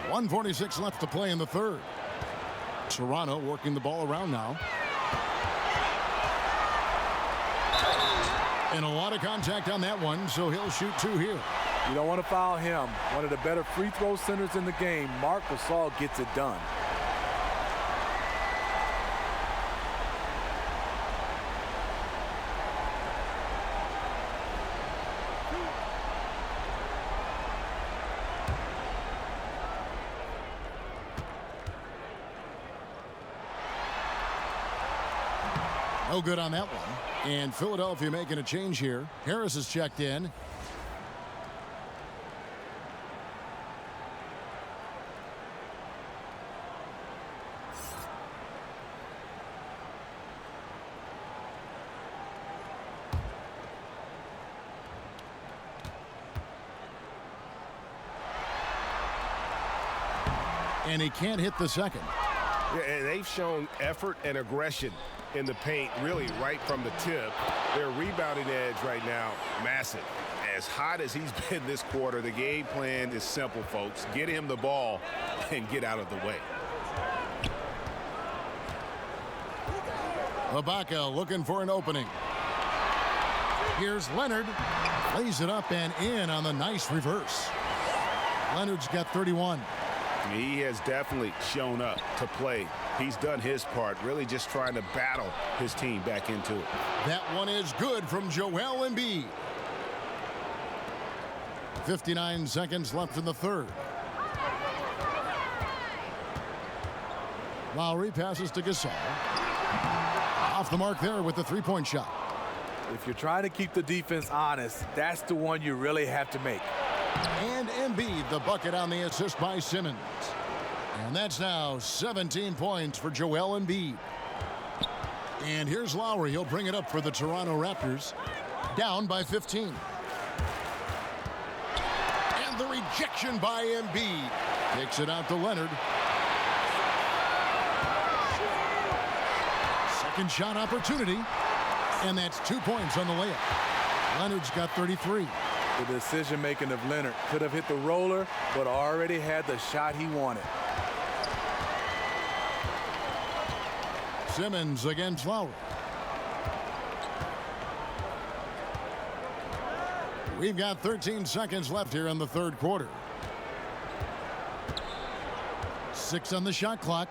.146 left to play in the third. Toronto working the ball around now. And a lot of contact on that one, so he'll shoot 2 here. You don't want to foul him. One of the better free throw centers in the game. Marc Gasol gets it done. No good on that one. And Philadelphia making a change here. Harris is checked in. And he can't hit the second. Yeah, and they've shown effort and aggression in the paint, really right from the tip. Their rebounding edge right now, massive. As hot as he's been this quarter, the game plan is simple, folks. Get him the ball and get out of the way. Ibaka looking for an opening. Here's Leonard. Lays it up and in on the nice reverse. Leonard's got 31. He has definitely shown up to play. He's done his part, really just trying to battle his team back into it. That one is good from Joel Embiid. 59 seconds left in the third. Lowry passes to Gasol. Off the mark there with the three-point shot. If you're trying to keep the defense honest, that's the one you really have to make. And Embiid, the bucket on the assist by Simmons. And that's now 17 points for Joel Embiid. And here's Lowry. He'll bring it up for the Toronto Raptors. Down by 15. And the rejection by Embiid. Takes it out to Leonard. Second shot opportunity. And that's 2 points on the layup. Leonard's got 33. The decision-making of Leonard could have hit the roller, but already had the shot he wanted. Simmons against Lowry. We've got 13 seconds left here in the third quarter. 6 on the shot clock.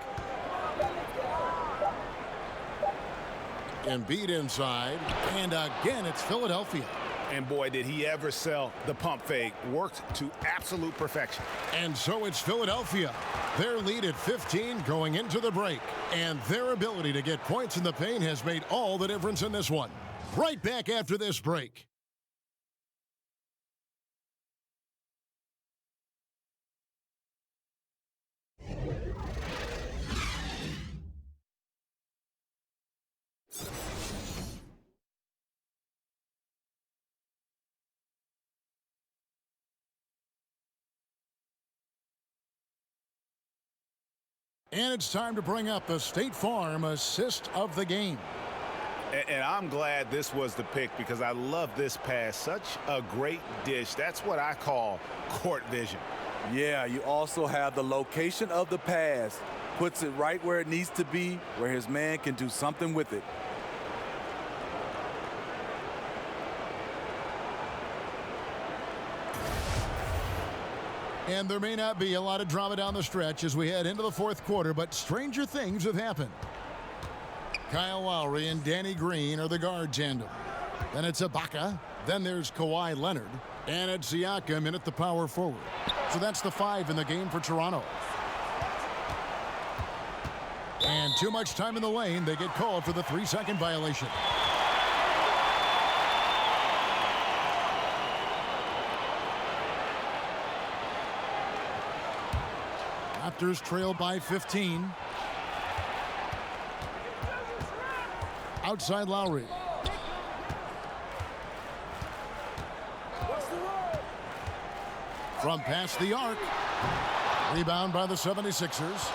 Embiid inside, and again it's Philadelphia. And boy, did he ever sell the pump fake. Worked to absolute perfection. And so it's Philadelphia. Their lead at 15 going into the break. And their ability to get points in the paint has made all the difference in this one. Right back after this break. And it's time to bring up the State Farm assist of the game. And I'm glad this was the pick because I love this pass. Such a great dish. That's what I call court vision. Yeah, you also have the location of the pass. Puts it right where it needs to be, where his man can do something with it. And there may not be a lot of drama down the stretch as we head into the fourth quarter, but stranger things have happened. Kyle Lowry and Danny Green are the guard tandem. Then it's Ibaka. Then there's Kawhi Leonard. And it's Siakam in at the power forward. So that's the 5 in the game for Toronto. And too much time in the lane. They get called for the 3-second violation. Raptors trail by 15. Outside Lowry. From past the arc. Rebound by the 76ers.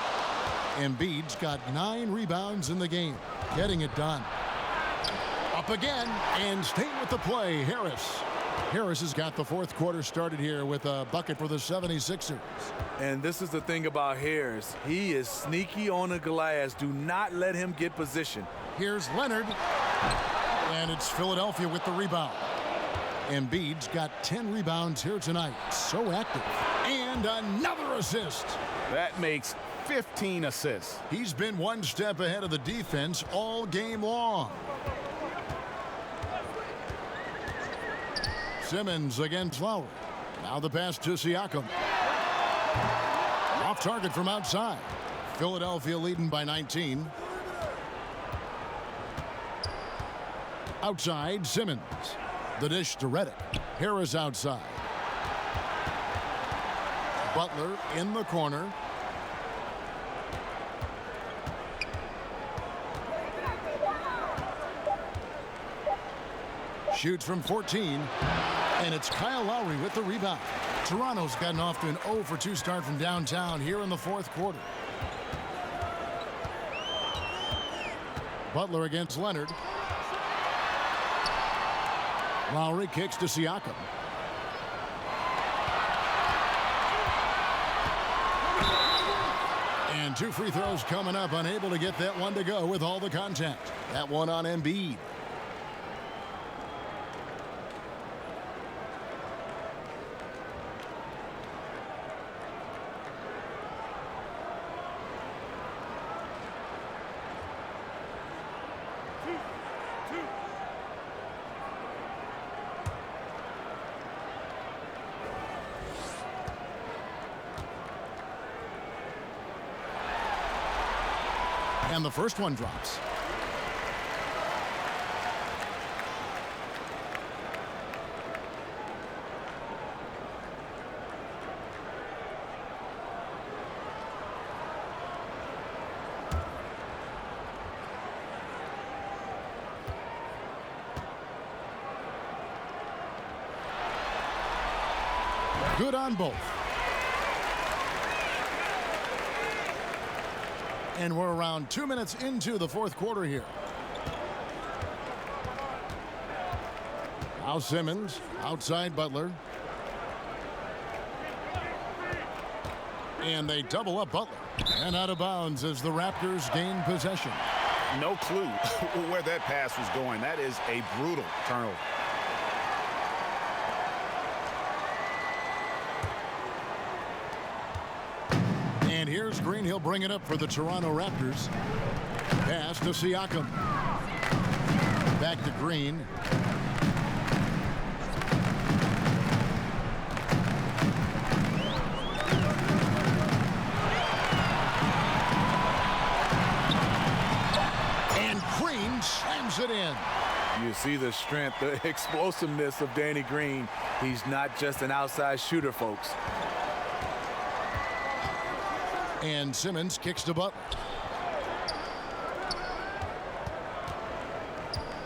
Embiid's got 9 rebounds in the game. Getting it done. Up again and staying with the play, Harris. Harris has got the fourth quarter started here with a bucket for the 76ers. And this is the thing about Harris. He is sneaky on the glass. Do not let him get position. Here's Leonard. And it's Philadelphia with the rebound. Embiid's got 10 rebounds here tonight. So active. And another assist. That makes 15 assists. He's been one step ahead of the defense all game long. Simmons against Lowry. Now the pass to Siakam. Off target from outside. Philadelphia leading by 19. Outside, Simmons. The dish to Reddick. Harris outside. Butler in the corner. Shoots from 14. And it's Kyle Lowry with the rebound. Toronto's gotten off to an 0-for-2 start from downtown here in the fourth quarter. Butler against Leonard. Lowry kicks to Siakam. And 2 free throws coming up. Unable to get that one to go with all the contact. That one on Embiid. And the first one drops. Good on both. And we're around 2 minutes into the fourth quarter here. Now Simmons, outside Butler. And they double up Butler. And out of bounds as the Raptors gain possession. No clue where that pass was going. That is a brutal turnover. And here's Green. He'll bring it up for the Toronto Raptors. Pass to Siakam. Back to Green. it in. You see the strength, the explosiveness of Danny Green. He's not just an outside shooter, folks. And Simmons kicks to Butler.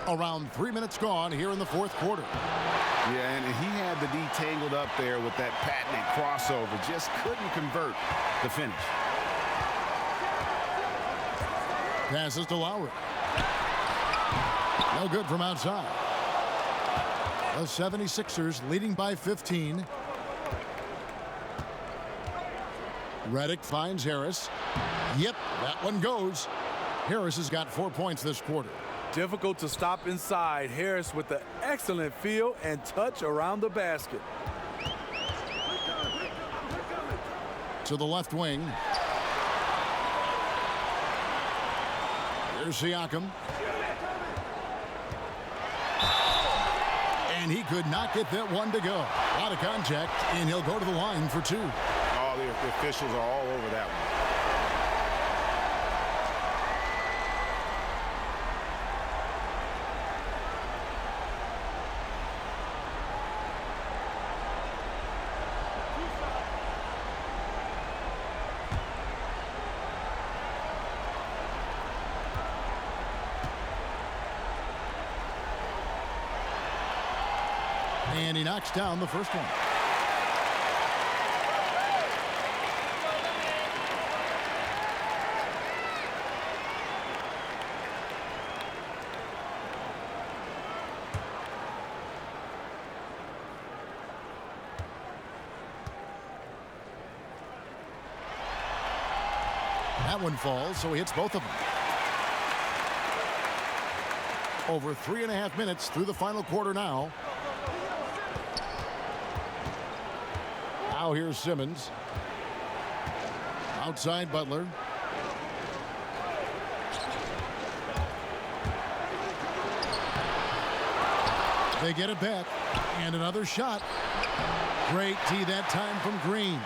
Around 3 minutes gone here in the fourth quarter. Yeah, and he had the D tangled up there with that patented crossover. Just couldn't convert the finish. Passes to Lowry. No good from outside. The 76ers leading by 15. Reddick finds Harris. Yep, that one goes. Harris has got 4 points this quarter. Difficult to stop inside. Harris with the excellent feel and touch around the basket. To the left wing. Here's Siakam. And he could not get that one to go. A lot of contact, and he'll go to the line for 2. Oh, the officials are all over that one. And he knocks down the first one. That one falls, so he hits both of them. Over 3.5 minutes through the final quarter now. Now here's Simmons. Outside Butler. They get it back. And another shot. Great tee that time from Green.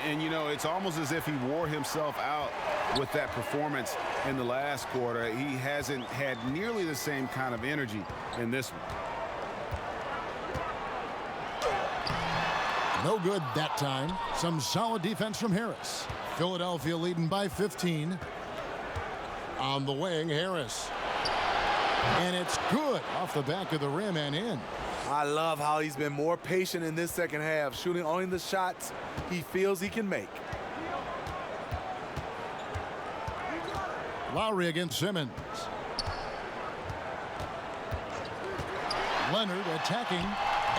And, you know, it's almost as if he wore himself out with that performance in the last quarter. He hasn't had nearly the same kind of energy in this one. No good that time. Some solid defense from Harris. Philadelphia leading by 15. On the wing, Harris. And it's good off the back of the rim and in. I love how he's been more patient in this second half, shooting only the shots he feels he can make. Lowry against Simmons. Leonard attacking,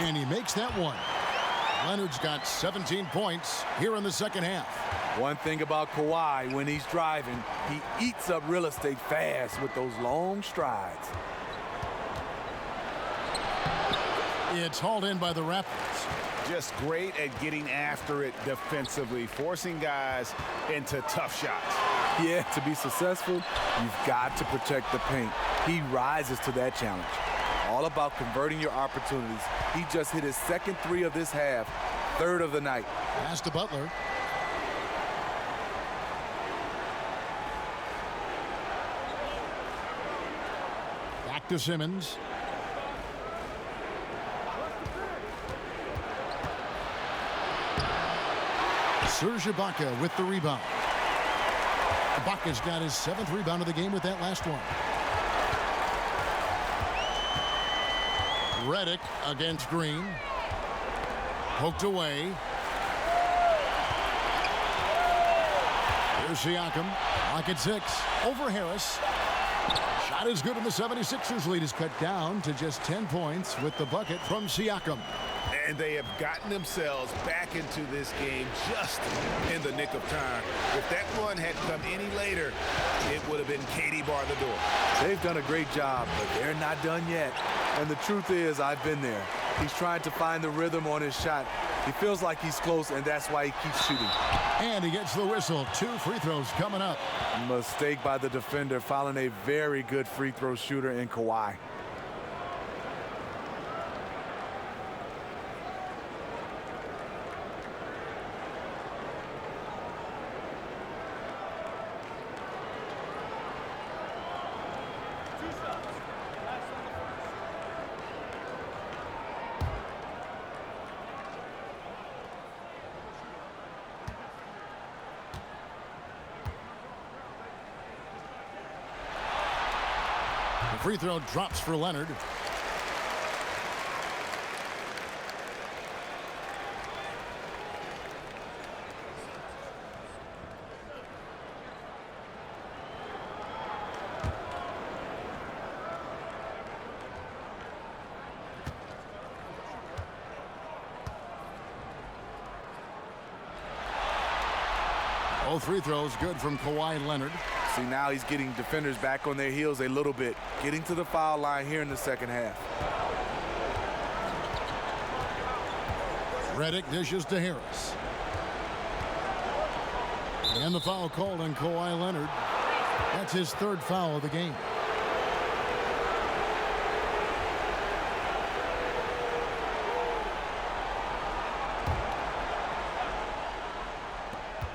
and he makes that one. Leonard's got 17 points here in the second half. One thing about Kawhi, when he's driving, he eats up real estate fast with those long strides. It's hauled in by the Raptors. Just great at getting after it defensively, forcing guys into tough shots. Yeah, to be successful, you've got to protect the paint. He rises to that challenge. All about converting your opportunities. He just hit his second 3 of this half, 3rd of the night. Pass to Butler. Back to Simmons. Serge Ibaka with the rebound. Ibaka's got his 7th rebound of the game with that last one. Reddick against Green. Poked away. Here's Siakam. Pocket 6. Over Harris. Shot is good, and the 76ers lead is cut down to just 10 points with the bucket from Siakam. And they have gotten themselves back into this game just in the nick of time. If that one had come any later, it would have been Katie bar the door. They've done a great job, but they're not done yet. And the truth is, I've been there. He's trying to find the rhythm on his shot. He feels like he's close, and that's why he keeps shooting. And he gets the whistle. 2 free throws coming up. Mistake by the defender, fouling a very good free throw shooter in Kawhi. free throw drops for Leonard. Both free throws good from Kawhi Leonard. See, now he's getting defenders back on their heels a little bit, getting to the foul line here in the second half. Reddick dishes to Harris. And the foul called on Kawhi Leonard. That's his third foul of the game.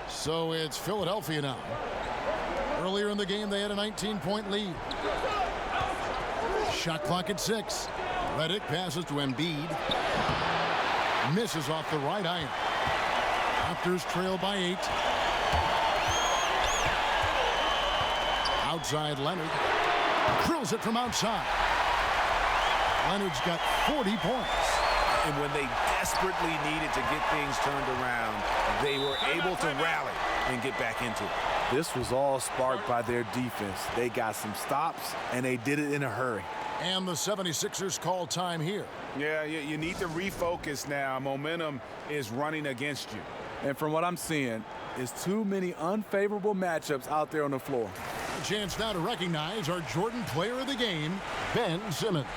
So it's Philadelphia now. Earlier in the game, they had a 19-point lead. Shot clock at 6. Reddick passes to Embiid. Misses off the right iron. Raptors trail by 8. Outside Leonard. Drills it from outside. Leonard's got 40 points. And when they desperately needed to get things turned around, they were able to rally and get back into it. This was all sparked by their defense. They got some stops, and they did it in a hurry. And the 76ers call time here. Yeah, you need to refocus now. Momentum is running against you. And from what I'm seeing, is too many unfavorable matchups out there on the floor. A chance now to recognize our Jordan player of the game, Ben Simmons.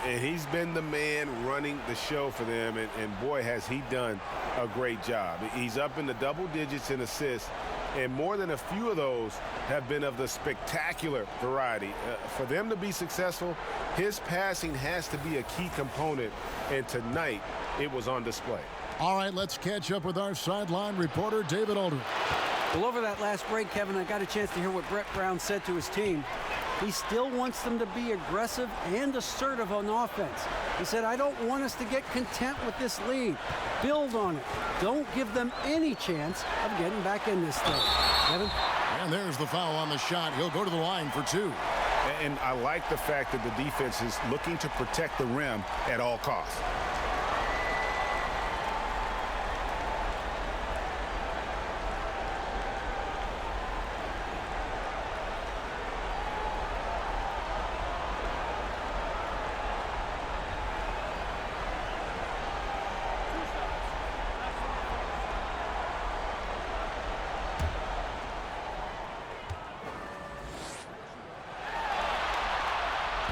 And he's been the man running the show for them, and boy, has he done a great job. He's up in the double digits in assists, and more than a few of those have been of the spectacular variety. For them to be successful, his passing has to be a key component, and tonight it was on display. All right, let's catch up with our sideline reporter, David Aldridge. Well, over that last break, Kevin, I got a chance to hear what Brett Brown said to his team. He still wants them to be aggressive and assertive on offense. He said, I don't want us to get content with this lead. Build on it. Don't give them any chance of getting back in this thing. Kevin? And there's the foul on the shot. He'll go to the line for 2. And I like the fact that the defense is looking to protect the rim at all costs.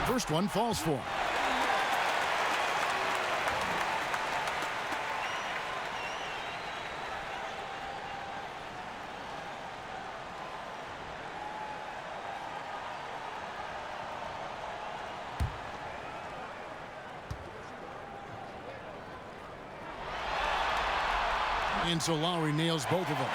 First one falls for him. And so Lowry nails both of them.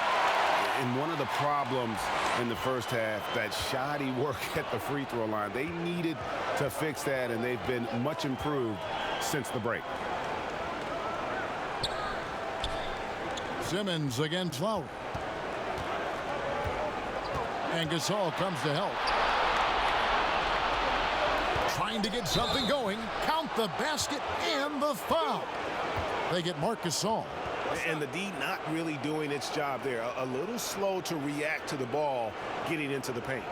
And one of the problems in the first half, that shoddy work at the free throw line. They needed to fix that, and they've been much improved since the break. Simmons against Lowry. And Gasol comes to help. Trying to get something going. Count the basket and the foul. They get Marc Gasol. And the D not really doing its job there. A little slow to react to the ball getting into the paint.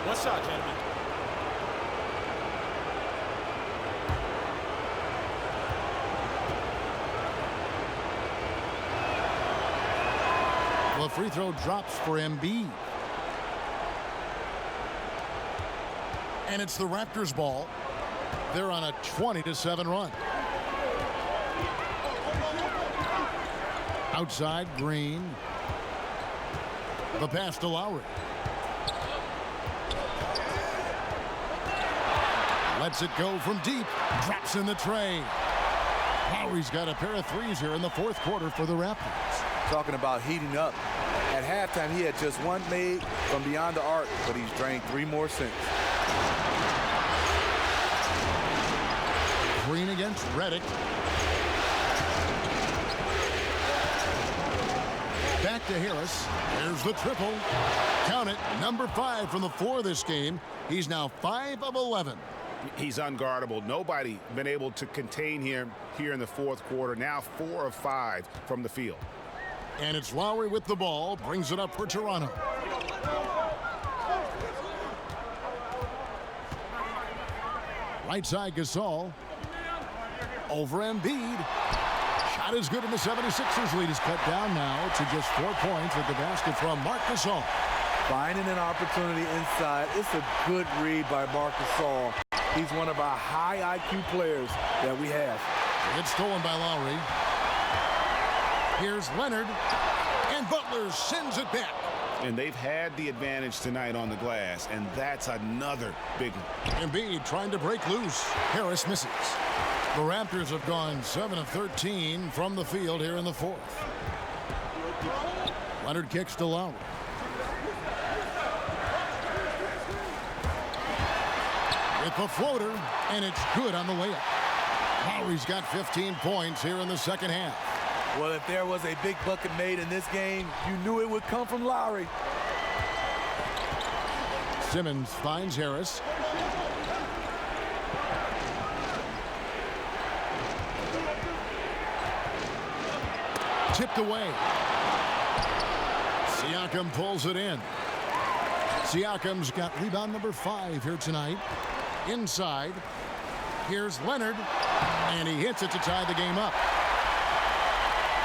One shot, gentlemen. The free throw drops for Embiid. And it's the Raptors ball. They're on a 20-7 run. Outside, Green. The pass to Lowry. Lets it go from deep. Drops in the tray. Lowry's got a pair of threes here in the fourth quarter for the Raptors. Talking about heating up. At halftime, he had just one made from beyond the arc, but he's drained 3 more since. Green against It's Reddick. Back to Harris. There's the triple. Count it. Number 5 from the floor this game. He's now 5 of 11. He's unguardable. Nobody been able to contain him here in the fourth quarter. Now 4 of 5 from the field. And it's Lowry with the ball. Brings it up for Toronto. Right side Gasol. Over Embiid. Shot is good, and the 76ers lead is cut down now to just 4 points with the basket from Marc Gasol. Finding an opportunity inside. It's a good read by Marc Gasol. He's one of our high IQ players that we have. It's stolen by Lowry. Here's Leonard, and Butler sends it back. And they've had the advantage tonight on the glass, and that's another big one. Embiid trying to break loose. Harris misses. The Raptors have gone 7 of 13 from the field here in the fourth. Leonard kicks to Lowry. With the floater, and it's good on the layup. Lowry's got 15 points here in the second half. Well, if there was a big bucket made in this game, you knew it would come from Lowry. Simmons finds Harris. Tipped away. Siakam pulls it in. Siakam's got rebound number 5 here tonight. Inside. Here's Leonard, and he hits it to tie the game up.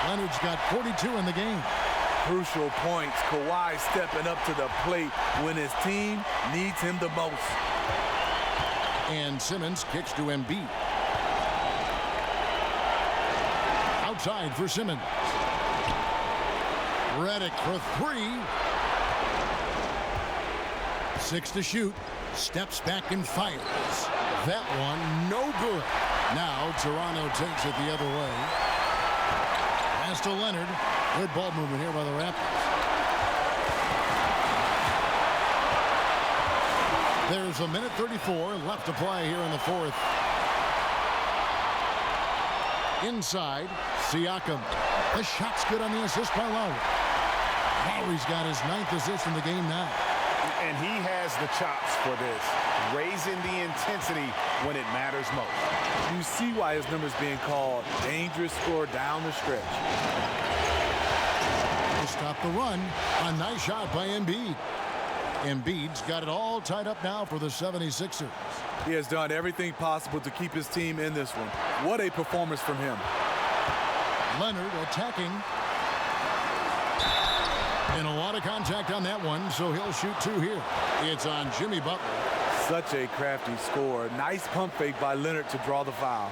Leonard's got 42 in the game. Crucial points. Kawhi stepping up to the plate when his team needs him the most. And Simmons kicks to Embiid. Outside for Simmons. Reddick for 3. 6 to shoot. Steps back and fires. That one no good. Now Toronto takes it the other way. Pass to Leonard. Good ball movement here by the Raptors. There's a minute 34 left to play here in the fourth. Inside, Siakam. The shot's good on the assist by Lowry. Lowry's got his 9th assist in the game now. And he has the chops for this, raising the intensity when it matters most. You see why his number's being called. Dangerous score down the stretch. To stop the run, a nice shot by Embiid. Embiid's got it all tied up now for the 76ers. He has done everything possible to keep his team in this one. What a performance from him. Leonard attacking. And a lot of contact on that one, so he'll shoot 2 here. It's on Jimmy Butler. Such a crafty score. Nice pump fake by Leonard to draw the foul.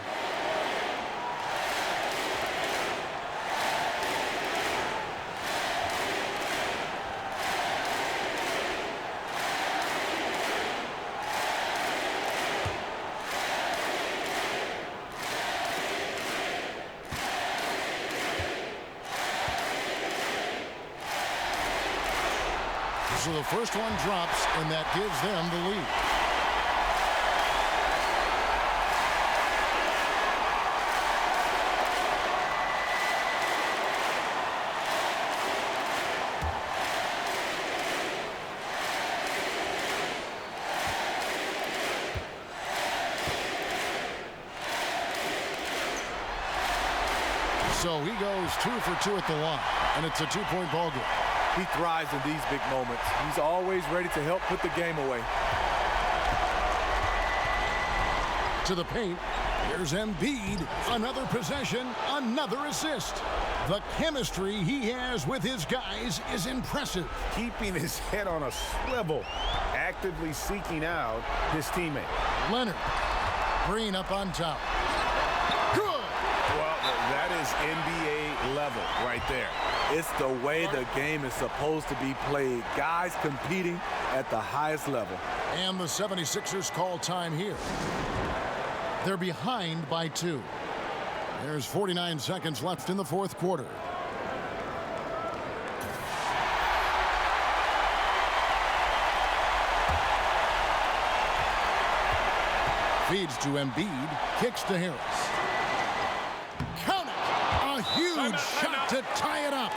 So the first one drops, and that gives them the lead. So he goes 2 for 2 at the line, and it's a 2-point ball game. He thrives in these big moments. He's always ready to help put the game away. To the paint. Here's Embiid. Another possession, another assist. The chemistry he has with his guys is impressive. Keeping his head on a swivel, actively seeking out his teammate. Leonard. Green up on top. Good. Well, that is NBA level right there. It's the way the game is supposed to be played. Guys competing at the highest level. And the 76ers call time here. They're behind by 2. There's 49 seconds left in the fourth quarter. Feeds to Embiid. Kicks to Harris. huge shot to tie it up.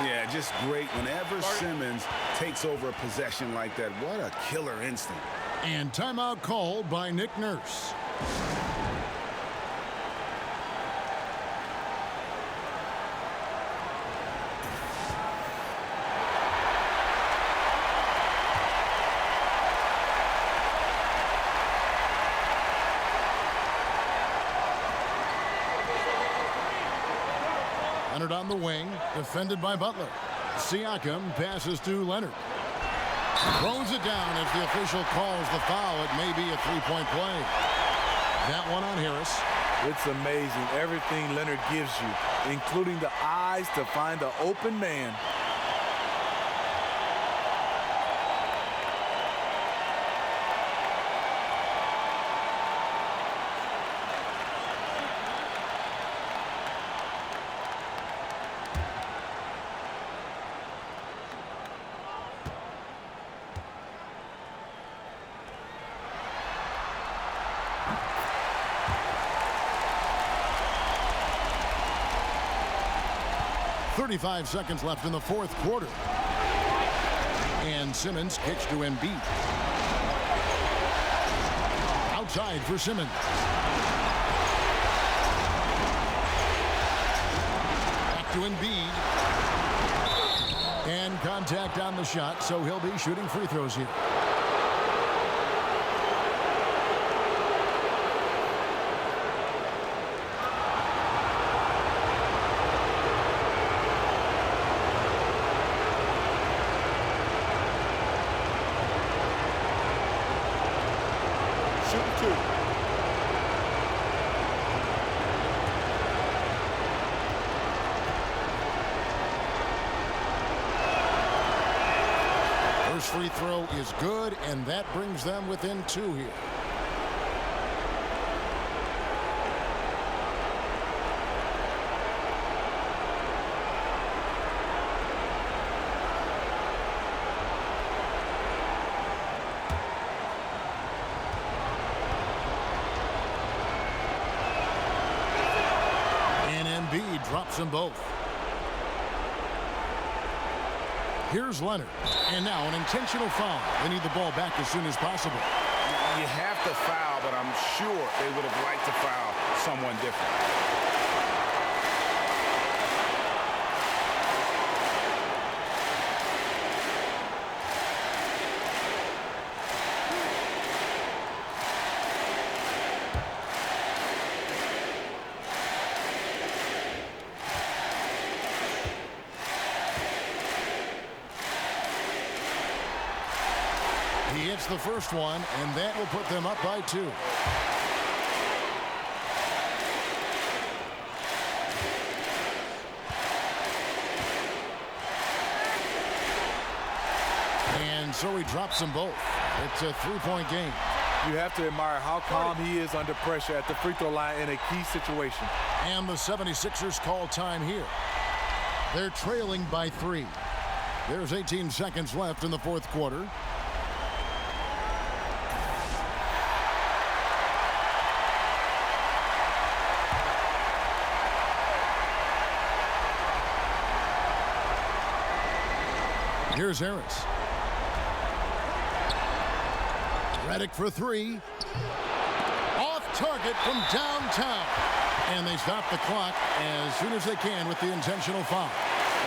Yeah, just great. Whenever Simmons takes over a possession like that, what a killer instinct. And timeout called by Nick Nurse. Leonard on the wing, defended by Butler. Siakam passes to Leonard. Throws it down as the official calls the foul. It may be a three-point play. That one on Harris. It's amazing everything Leonard gives you, including the eyes to find the open man. .35 seconds left in the fourth quarter. And Simmons kicks to Embiid. Outside for Simmons. Back to Embiid. And contact on the shot, so he'll be shooting free throws here. Free throw is good, and that brings them within 2 here. And Embiid drops them both. Here's Leonard. And now an intentional foul. They need the ball back as soon as possible. You have to foul, but I'm sure they would have liked to foul someone different. He hits the first one, and that will put them up by 2. And so he drops them both. It's a 3-point game. You have to admire how calm he is under pressure at the free throw line in a key situation. And the 76ers call time here. They're trailing by 3. There's 18 seconds left in the fourth quarter. Here's Harris. Reddick for 3. Off target from downtown. And they stop the clock as soon as they can with the intentional foul.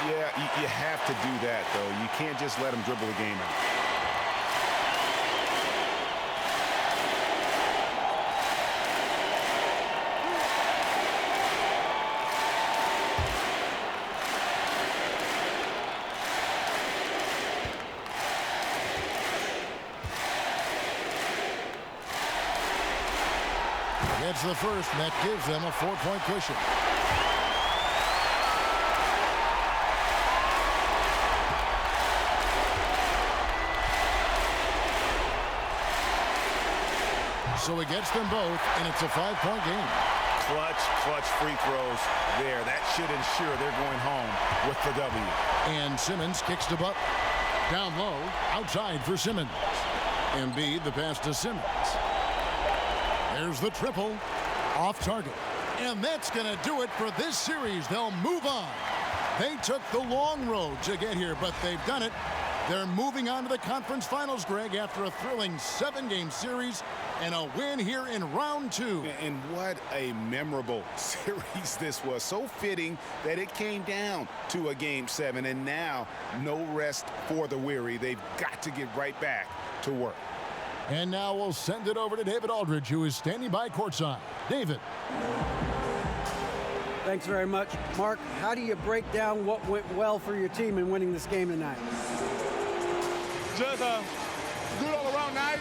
Yeah, you have to do that, though. You can't just let them dribble the game out. Gets the first, and that gives them a 4-point cushion. So he gets them both, and it's a 5-point game. Clutch free throws there. That should ensure they're going home with the W. And Simmons kicks to Butler. Down low, outside for Simmons. Embiid, the pass to Simmons. There's the triple, off target. And that's going to do it for this series. They'll move on. They took the long road to get here, but they've done it. They're moving on to the conference finals, Greg, after a thrilling 7-game series and a win here in round 2. And what a memorable series this was. So fitting that it came down to a Game 7, and now no rest for the weary. They've got to get right back to work. And now we'll send it over to David Aldridge, who is standing by courtside. David. Thanks very much. Mark, how do you break down what went well for your team in winning this game tonight? Just a good all-around night.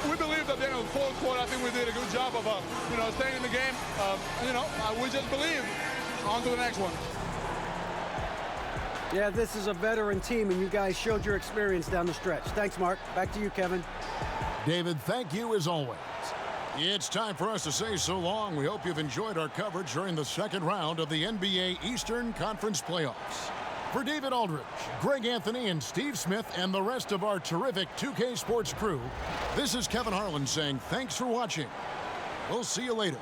We believe that at the end of the fourth quarter, I think we did a good job of, staying in the game. We just believe. On to the next one. Yeah, this is a veteran team, and you guys showed your experience down the stretch. Thanks, Mark. Back to you, Kevin. David, thank you as always. It's time for us to say so long. We hope you've enjoyed our coverage during the second round of the NBA Eastern Conference Playoffs. For David Aldridge, Greg Anthony, and Steve Smith, and the rest of our terrific 2K Sports crew, this is Kevin Harlan saying thanks for watching. We'll see you later.